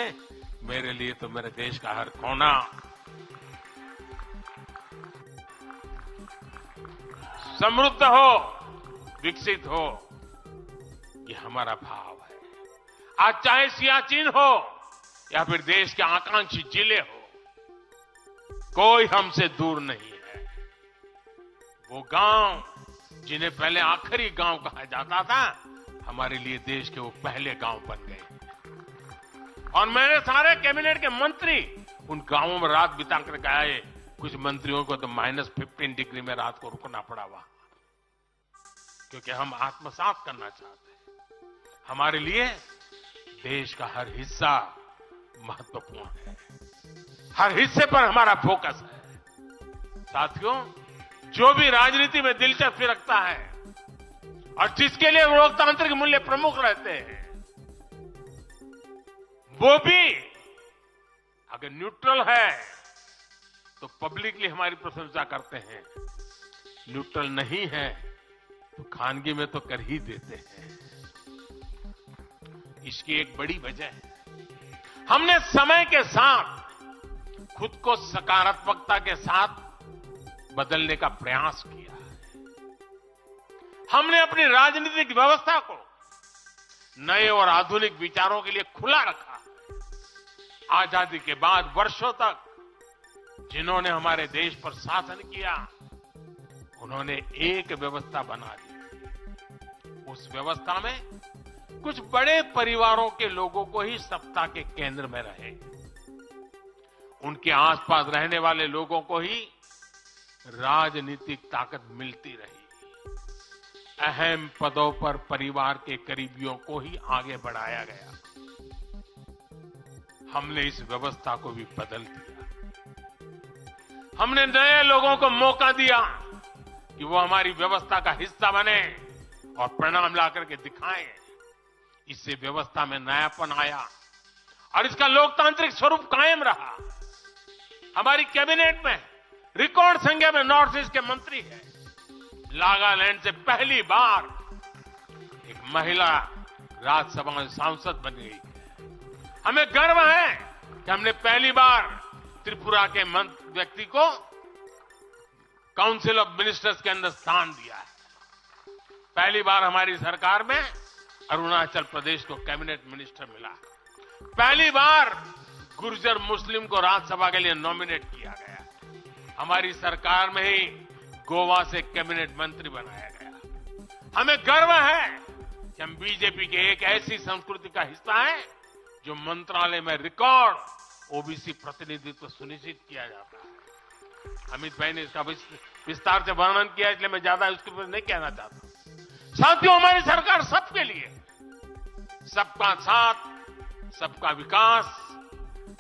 मेरे लिए तो मेरे देश का हर कोना समृद्ध हो, विकसित हो, ये हमारा भाव है। आज चाहे सियाचिन हो या फिर देश के आकांक्षी जिले हो, कोई हमसे दूर नहीं है। वो गांव जिन्हें पहले आखिरी गांव कहा जाता था, हमारे लिए देश के वो पहले गांव बन गए। और मेरे सारे कैबिनेट के मंत्री उन गांवों में रात बिता कर आए। कुछ मंत्रियों को तो -15 डिग्री में रात को रुकना पड़ा वहां, क्योंकि हम आत्मसात करना चाहते हैं। हमारे लिए देश का हर हिस्सा महत्वपूर्ण है। हर हिस्से पर हमारा फोकस है। साथियों, जो भी राजनीति में दिलचस्पी रखता है और जिसके लिए लोकतांत्रिक मूल्य प्रमुख रहते हैं, वो भी अगर न्यूट्रल है तो पब्लिकली हमारी प्रशंसा करते हैं। न्यूट्रल नहीं है तो खानगी में तो कर ही देते हैं। इसकी एक बड़ी वजह है, हमने समय के साथ खुद को सकारात्मकता के साथ बदलने का प्रयास किया है। हमने अपनी राजनीतिक व्यवस्था को नए और आधुनिक विचारों के लिए खुला रखा। आजादी के बाद वर्षों तक जिन्होंने हमारे देश पर शासन किया, उन्होंने एक व्यवस्था बना दी। उस व्यवस्था में कुछ बड़े परिवारों के लोगों को ही सत्ता के केंद्र में रहे। उनके आसपास रहने वाले लोगों को ही राजनीतिक ताकत मिलती रही। अहम पदों पर परिवार के करीबियों को ही आगे बढ़ाया गया। हमने इस व्यवस्था को भी बदल दिया। हमने नए लोगों को मौका दिया कि वो हमारी व्यवस्था का हिस्सा बने और परिणाम ला करके दिखाएं। इससे व्यवस्था में नयापन आया और इसका लोकतांत्रिक स्वरूप कायम रहा। हमारी कैबिनेट में रिकॉर्ड संख्या में नॉर्थ ईस्ट के मंत्री हैं। नागालैंड से पहली बार एक महिला राज्यसभा में सांसद बन गई। हमें गर्व है कि हमने पहली बार त्रिपुरा के व्यक्ति को काउंसिल ऑफ मिनिस्टर्स के अंदर स्थान दिया है। पहली बार हमारी सरकार में अरुणाचल प्रदेश को कैबिनेट मिनिस्टर मिला। पहली बार गुर्जर मुस्लिम को राज्यसभा के लिए नॉमिनेट किया गया। हमारी सरकार में ही गोवा से कैबिनेट मंत्री बनाया गया। हमें गर्व है कि हम बीजेपी के एक ऐसी संस्कृति का हिस्सा है जो मंत्रालय में रिकॉर्ड ओबीसी प्रतिनिधित्व सुनिश्चित किया जाता है। अमित भाई ने इसका विस्तार से वर्णन किया, इसलिए मैं ज्यादा उसके ऊपर नहीं कहना चाहता। साथियों, हमारी सरकार सबके लिए, सबका साथ, सबका विकास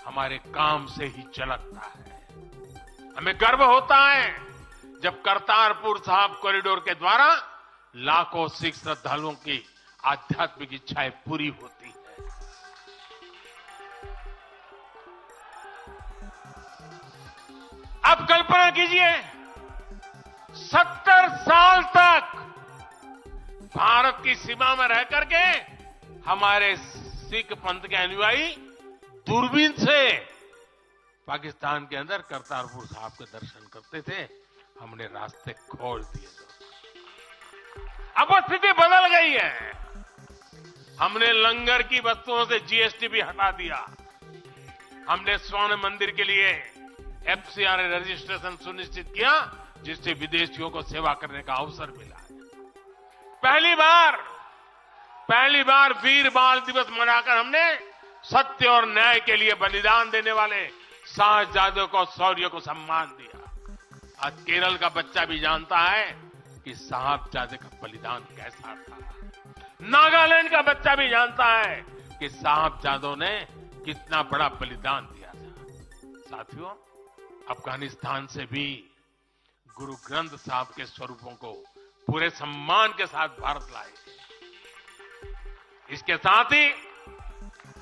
हमारे काम से ही झलकता है। हमें गर्व होता है जब करतारपुर साहिब कॉरिडोर के द्वारा लाखों सिख श्रद्धालुओं की आध्यात्मिक इच्छाएं पूरी होती है। अब कल्पना कीजिए, 70 साल तक भारत की सीमा में रह करके हमारे सिख पंथ के अनुयायी दूरबीन से पाकिस्तान के अंदर करतारपुर साहिब के दर्शन करते थे। हमने रास्ते खोल दिए। अब स्थिति बदल गई है। हमने लंगर की वस्तुओं से जीएसटी भी हटा दिया। हमने स्वर्ण मंदिर के लिए एफसीआर रजिस्ट्रेशन सुनिश्चित किया, जिससे विदेशियों को सेवा करने का अवसर मिला। पहली बार वीर बाल दिवस मनाकर हमने सत्य और न्याय के लिए बलिदान देने वाले साहसजादों को, शौर्य को सम्मान दिया। आज केरल का बच्चा भी जानता है कि साहबजादे का बलिदान कैसा था। नागालैंड का बच्चा भी जानता है कि साहबजादों ने कितना बड़ा बलिदान दिया था। साथियों, अफगानिस्तान से भी गुरु ग्रंथ साहब के स्वरूपों को पूरे सम्मान के साथ भारत लाए। इसके साथ ही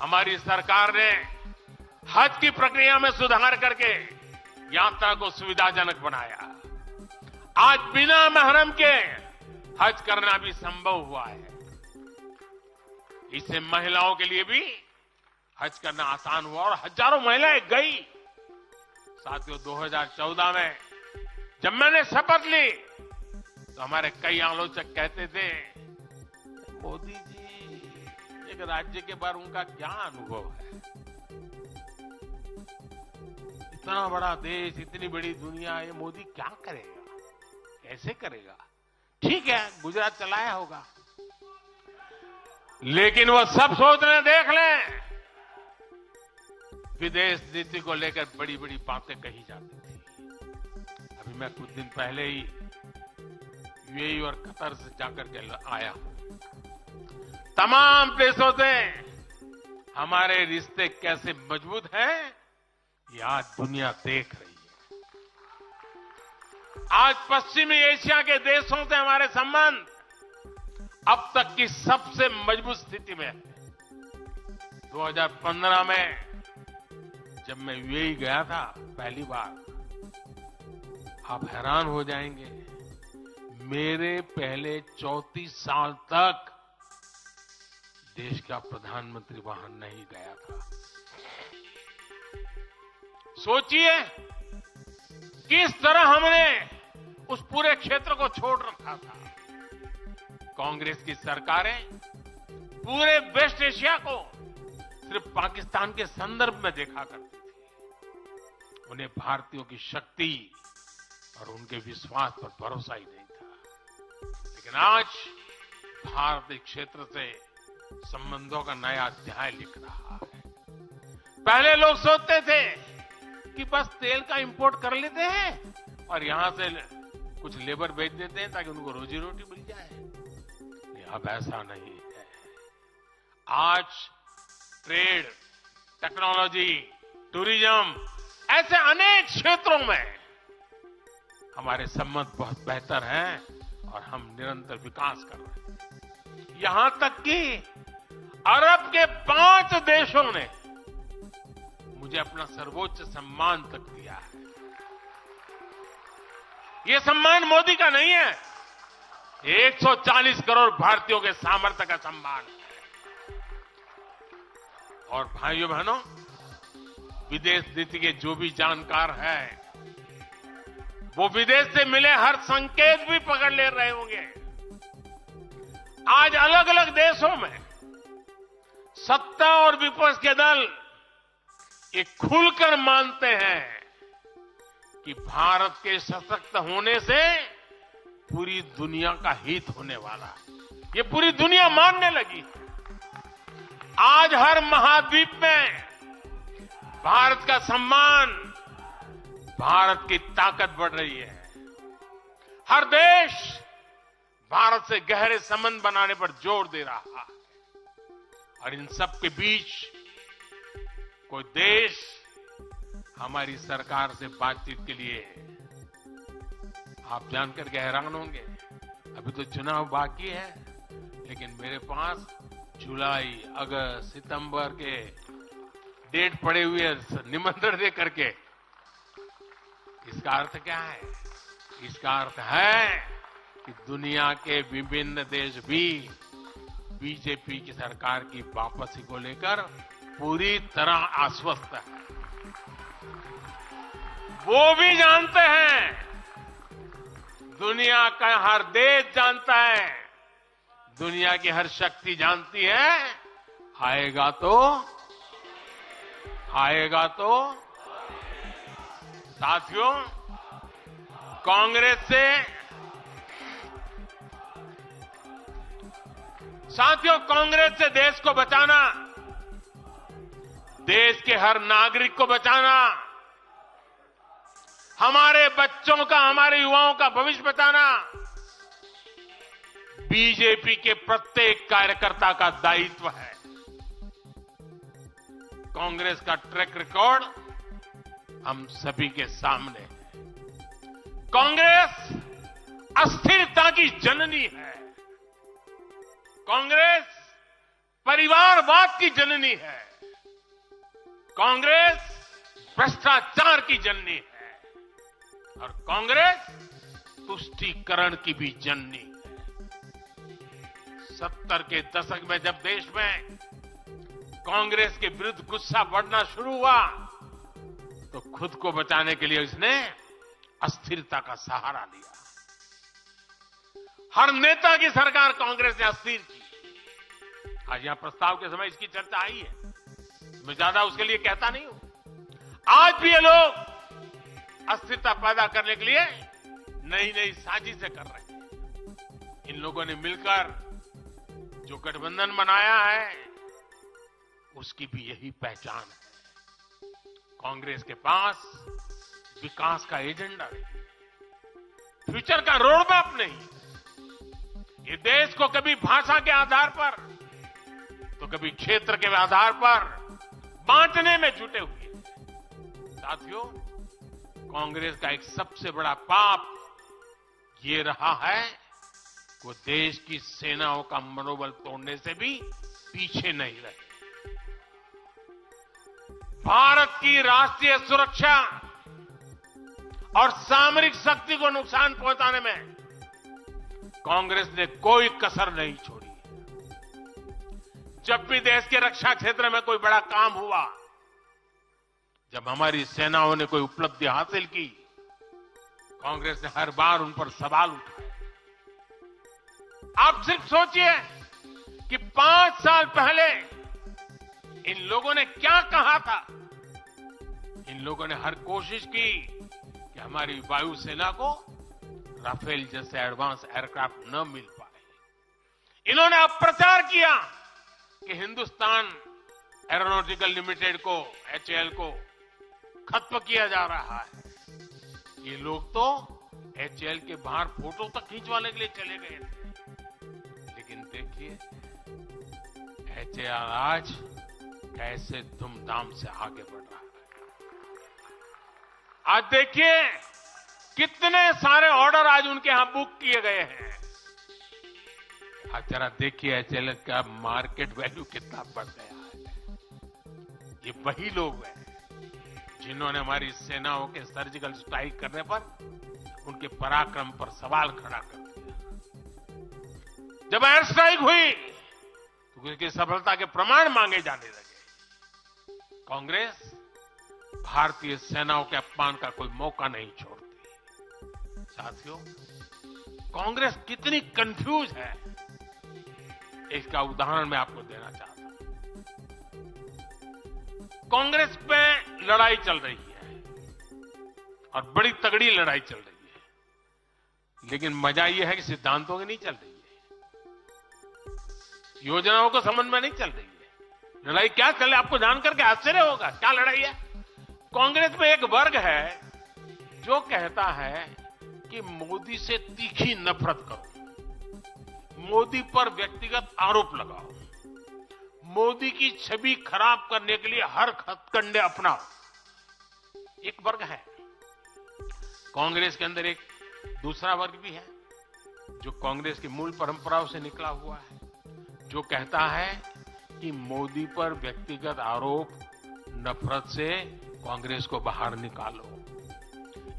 हमारी सरकार ने हज की प्रक्रिया में सुधार करके यात्रा को सुविधाजनक बनाया। आज बिना महरम के हज करना भी संभव हुआ है। इससे महिलाओं के लिए भी हज करना आसान हुआ और हजारों महिलाएं गई। साथियों, 2014 में जब मैंने शपथ ली तो हमारे कई आलोचक कहते थे, मोदी जी, एक राज्य के बारे उनका क्या अनुभव है? इतना बड़ा देश, इतनी बड़ी दुनिया, ये मोदी क्या करेगा, कैसे करेगा? ठीक है, गुजरात चलाया होगा, लेकिन वो सब सोचने देख लें, विदेश नीति को लेकर बड़ी बड़ी बातें कही जाती थी। अभी मैं कुछ दिन पहले ही यूएई और कतर से जाकर के आया हूं। तमाम देशों से हमारे रिश्ते कैसे मजबूत हैं, ये आज दुनिया देख रही है। आज पश्चिमी एशिया के देशों से हमारे संबंध अब तक की सबसे मजबूत स्थिति में है। 2015 में जब मैं यूएई गया था पहली बार, आप हैरान हो जाएंगे, मेरे पहले 34 साल तक देश का प्रधानमंत्री वहां नहीं गया था। सोचिए किस तरह हमने उस पूरे क्षेत्र को छोड़ रखा था। कांग्रेस की सरकारें पूरे वेस्ट एशिया को सिर्फ पाकिस्तान के संदर्भ में देखा करती थी। उन्हें भारतीयों की शक्ति और उनके विश्वास पर भरोसा ही नहीं था। लेकिन आज भारत इस क्षेत्र से संबंधों का नया अध्याय लिख रहा है। पहले लोग सोचते थे कि बस तेल का इंपोर्ट कर लेते हैं और यहां से कुछ लेबर भेज देते हैं ताकि उनको रोजी रोटी मिल जाए। अब ऐसा नहीं है। आज ट्रेड, टेक्नोलॉजी, टूरिज्म, ऐसे अनेक क्षेत्रों में हमारे संबंध बहुत बेहतर हैं और हम निरंतर विकास कर रहे हैं। यहां तक कि अरब के 5 देशों ने मुझे अपना सर्वोच्च सम्मान तक दिया है। ये सम्मान मोदी का नहीं है, 140 करोड़ भारतीयों के सामर्थ्य का सम्मान है। और भाइयों बहनों, विदेश नीति के जो भी जानकार हैं, वो विदेश से मिले हर संकेत भी पकड़ ले रहे होंगे। आज अलग अलग देशों में सत्ता और विपक्ष के दल ये खुलकर मानते हैं कि भारत के सशक्त होने से पूरी दुनिया का हित होने वाला है। ये पूरी दुनिया मानने लगी। आज हर महाद्वीप में भारत का सम्मान, भारत की ताकत बढ़ रही है। हर देश भारत से गहरे संबंध बनाने पर जोर दे रहा है। और इन सब के बीच कोई देश हमारी सरकार से बातचीत के लिए, आप जानकर के हैरान होंगे, अभी तो चुनाव बाकी है, लेकिन मेरे पास जुलाई, अगस्त, सितंबर के डेट पड़े हुए निमंत्रण दे करके। इसका अर्थ क्या है? इसका अर्थ है कि दुनिया के विभिन्न देश भी बीजेपी की सरकार की वापसी को लेकर पूरी तरह आश्वस्त है। वो भी जानते हैं, दुनिया का हर देश जानता है, दुनिया की हर शक्ति जानती है, आएगा तो साथियों, कांग्रेस से देश को बचाना, देश के हर नागरिक को बचाना, हमारे बच्चों का, हमारे युवाओं का भविष्य बचाना बीजेपी के प्रत्येक कार्यकर्ता का दायित्व है। कांग्रेस का ट्रैक रिकॉर्ड हम सभी के सामने है। कांग्रेस अस्थिरता की जननी है। कांग्रेस परिवारवाद की जननी है। कांग्रेस भ्रष्टाचार की जननी है। और कांग्रेस तुष्टीकरण की भी जननी है। 70 के दशक में जब देश में कांग्रेस के विरुद्ध गुस्सा बढ़ना शुरू हुआ, तो खुद को बचाने के लिए इसने अस्थिरता का सहारा लिया। हर नेता की सरकार कांग्रेस ने अस्थिर की। आज यहां प्रस्ताव के समय इसकी चर्चा आई है, मैं ज्यादा उसके लिए कहता नहीं हूं। आज भी ये लोग अस्थिरता पैदा करने के लिए नई नई साजिशें कर रहे हैं। इन लोगों ने मिलकर जो गठबंधन बनाया है, उसकी भी यही पहचान है। कांग्रेस के पास विकास का एजेंडा नहीं, फ्यूचर का रोड मैप नहीं। ये देश को कभी भाषा के आधार पर तो कभी क्षेत्र के आधार पर बांटने में जुटे हुए। साथियों, कांग्रेस का एक सबसे बड़ा पाप ये रहा है, वो देश की सेनाओं का मनोबल तोड़ने से भी पीछे नहीं रहे। भारत की राष्ट्रीय सुरक्षा और सामरिक शक्ति को नुकसान पहुंचाने में कांग्रेस ने कोई कसर नहीं छोड़ी। जब भी देश के रक्षा क्षेत्र में कोई बड़ा काम हुआ, जब हमारी सेनाओं ने कोई उपलब्धि हासिल की, कांग्रेस ने हर बार उन पर सवाल उठाए। आप सिर्फ सोचिए कि 5 साल पहले इन लोगों ने क्या कहा था। इन लोगों ने हर कोशिश की कि हमारी वायुसेना को राफेल जैसे एडवांस एयरक्राफ्ट न मिल पाए। इन्होंने अप्रचार किया कि हिंदुस्तान एरोनॉटिकल लिमिटेड को, HAL को खत्म किया जा रहा है। ये लोग तो HAL के बाहर फोटो तक खींचवाने के लिए चले गए थे। लेकिन देखिए, HAL आज कैसे धूमधाम से आगे बढ़ रहा है। आज देखिए कितने सारे ऑर्डर आज उनके यहां बुक किए गए हैं। आज जरा देखिए HAL का मार्केट वैल्यू कितना बढ़ गया है। ये वही लोग हैं जिन्होंने हमारी सेनाओं के सर्जिकल स्ट्राइक करने पर उनके पराक्रम पर सवाल खड़ा कर दिया। जब एयर स्ट्राइक हुई तो उसकी सफलता के प्रमाण मांगे जाने लगे। कांग्रेस भारतीय सेनाओं के अपमान का कोई मौका नहीं छोड़ती। साथियों, कांग्रेस कितनी कंफ्यूज है, इसका उदाहरण मैं आपको देना चाहता हूं। कांग्रेस पे लड़ाई चल रही है और बड़ी तगड़ी लड़ाई चल रही है, लेकिन मजा यह है कि सिद्धांतों की नहीं चल रही है, योजनाओं को समझ में नहीं चल रही है। लड़ाई क्या चल रही है आपको जानकर के आश्चर्य होगा। क्या लड़ाई है? कांग्रेस में एक वर्ग है जो कहता है कि मोदी से तीखी नफरत करो। मोदी पर व्यक्तिगत आरोप लगाओ, मोदी की छवि खराब करने के लिए हर हथकंडे अपनाओ। एक वर्ग है, कांग्रेस के अंदर एक दूसरा वर्ग भी है जो कांग्रेस की मूल परंपराओं से निकला हुआ है, जो कहता है कि मोदी पर व्यक्तिगत आरोप, नफरत से कांग्रेस को बाहर निकालो,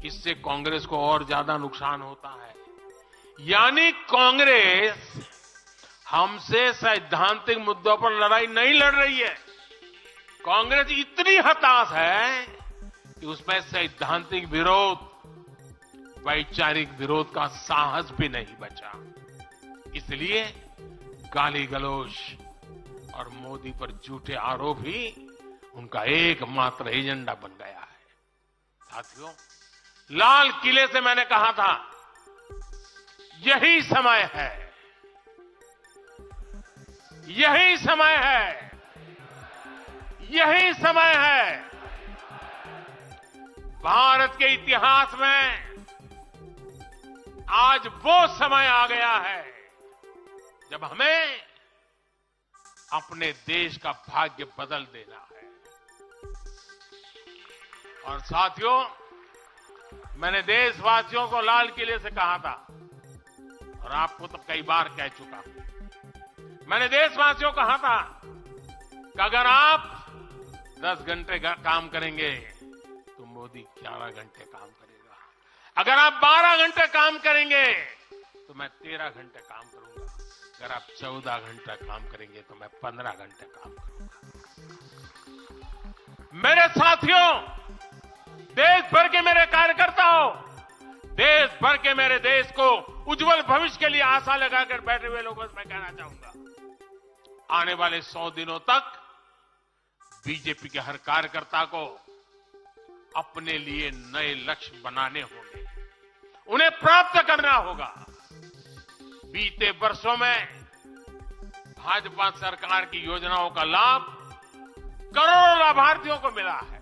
इससे कांग्रेस को और ज्यादा नुकसान होता है। यानी कांग्रेस हमसे सैद्धांतिक मुद्दों पर लड़ाई नहीं लड़ रही है। कांग्रेस इतनी हताश है कि उसमें सैद्धांतिक विरोध, वैचारिक विरोध का साहस भी नहीं बचा। इसलिए गाली गलौज और मोदी पर झूठे आरोप ही उनका एकमात्र एजेंडा बन गया है। साथियों, लाल किले से मैंने कहा था, यही समय है, यही समय है, यही समय है। भारत के इतिहास में आज वो समय आ गया है जब हमें अपने देश का भाग्य बदल देना है। और साथियों, मैंने देशवासियों को लाल किले से कहा था और आपको तो कई बार कह चुका हूं। मैंने देशवासियों को कहा था कि अगर आप 10 घंटे काम करेंगे तो मोदी 11 घंटे काम करेगा। अगर आप 12 घंटे काम करेंगे तो मैं 13 घंटे काम करूंगा। अगर आप 14 घंटा काम करेंगे तो मैं 15 घंटे काम करूंगा। मेरे साथियों, देश भर के मेरे कार्यकर्ताओं, देश भर के मेरे देश को उज्जवल भविष्य के लिए आशा लगाकर बैठे हुए लोगों से मैं कहना चाहूंगा, आने वाले 100 दिनों तक बीजेपी के हर कार्यकर्ता को अपने लिए नए लक्ष्य बनाने होंगे, उन्हें प्राप्त करना होगा। बीते वर्षों में भाजपा सरकार की योजनाओं का लाभ करोड़ों लाभार्थियों को मिला है।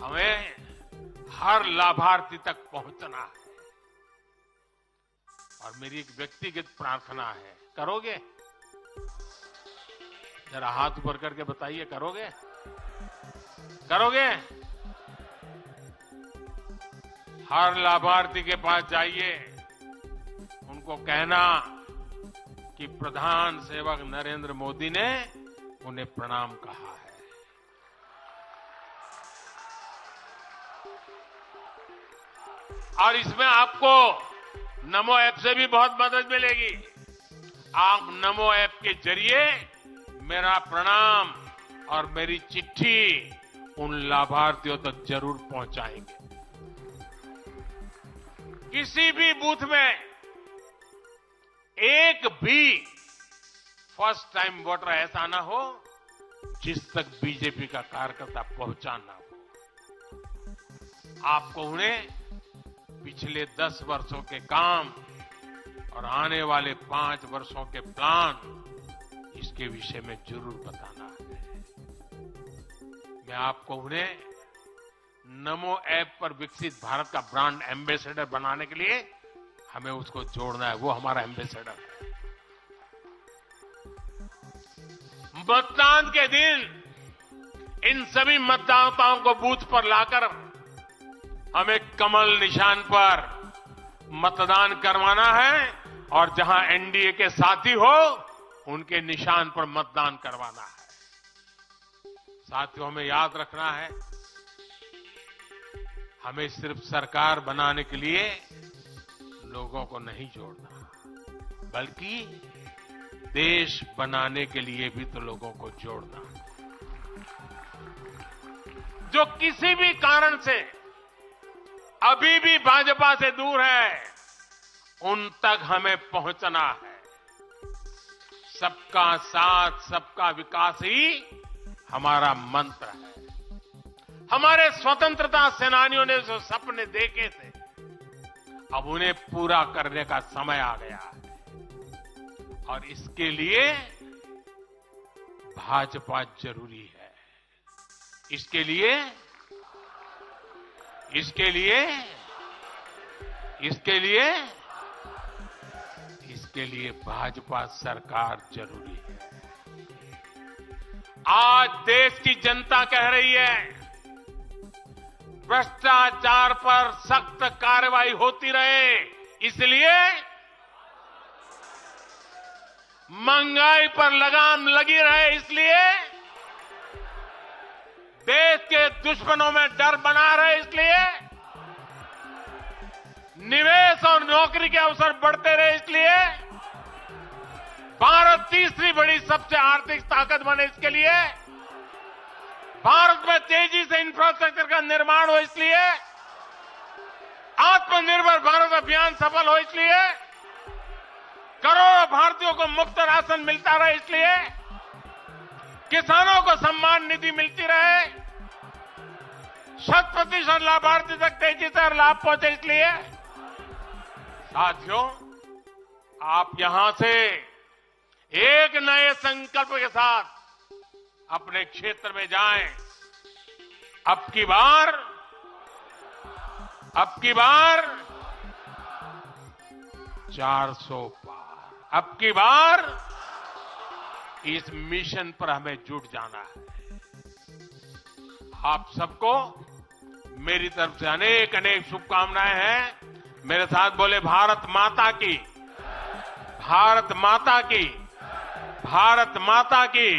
हमें हर लाभार्थी तक पहुंचना है। और मेरी एक व्यक्तिगत प्रार्थना है, करोगे? जरा हाथ ऊपर करके बताइए, करोगे? करोगे? हर लाभार्थी के पास जाइए, उनको कहना कि प्रधान सेवक नरेंद्र मोदी ने उन्हें प्रणाम कहा है। और इसमें आपको नमो ऐप से भी बहुत मदद मिलेगी। आप नमो ऐप के जरिए मेरा प्रणाम और मेरी चिट्ठी उन लाभार्थियों तक जरूर पहुंचाएंगे। किसी भी बूथ में एक भी फर्स्ट टाइम वोटर ऐसा ना हो जिस तक बीजेपी का कार्यकर्ता पहुंचा ना हो। आपको उन्हें पिछले 10 वर्षों के काम और आने वाले 5 वर्षों के प्लान, इसके विषय में जरूर बताना है। मैं आपको उन्हें नमो ऐप पर विकसित भारत का ब्रांड एम्बेसडर बनाने के लिए हमें उसको जोड़ना है। वो हमारा एम्बेसडर है। मतदान के दिन इन सभी मतदाताओं को बूथ पर लाकर हमें कमल निशान पर मतदान करवाना है और जहां एनडीए के साथी हो उनके निशान पर मतदान करवाना है। साथियों, हमें याद रखना है, हमें सिर्फ सरकार बनाने के लिए लोगों को नहीं जोड़ना, बल्कि देश बनाने के लिए भी तो लोगों को जोड़ना। जो किसी भी कारण से अभी भी भाजपा से दूर है, उन तक हमें पहुंचना है। सबका साथ, सबका विकास ही हमारा मंत्र है। हमारे स्वतंत्रता सेनानियों ने जो सपने देखे थे, अब उन्हें पूरा करने का समय आ गया है। और इसके लिए भाजपा जरूरी है। इसके लिए इसके लिए भाजपा सरकार जरूरी है। आज देश की जनता कह रही है, भ्रष्टाचार पर सख्त कार्रवाई होती रहे, इसलिए महंगाई पर लगाम लगी रहे, इसलिए देश के दुश्मनों में डर बना रहे, इसलिए निवेश और नौकरी के अवसर बढ़ते रहे, इसलिए भारत तीसरी बड़ी सबसे आर्थिक ताकत बने, इसके लिए भारत में तेजी से इंफ्रास्ट्रक्चर का निर्माण हो, इसलिए आत्मनिर्भर भारत अभियान सफल हो, इसलिए करोड़ों भारतीयों को मुफ्त राशन मिलता रहे, इसलिए किसानों को सम्मान निधि मिलती रहे, 100% लाभार्थी तक तेजी से लाभ पहुंचे, इसलिए साथियों, आप यहां से एक नए संकल्प के साथ अपने क्षेत्र में जाएं। अब की बार 400 पार, अब की बार इस मिशन पर हमें जुट जाना है। आप सबको मेरी तरफ से अनेक अनेक शुभकामनाएं हैं। मेरे साथ बोले, भारत माता की, भारत माता की, भारत माता की।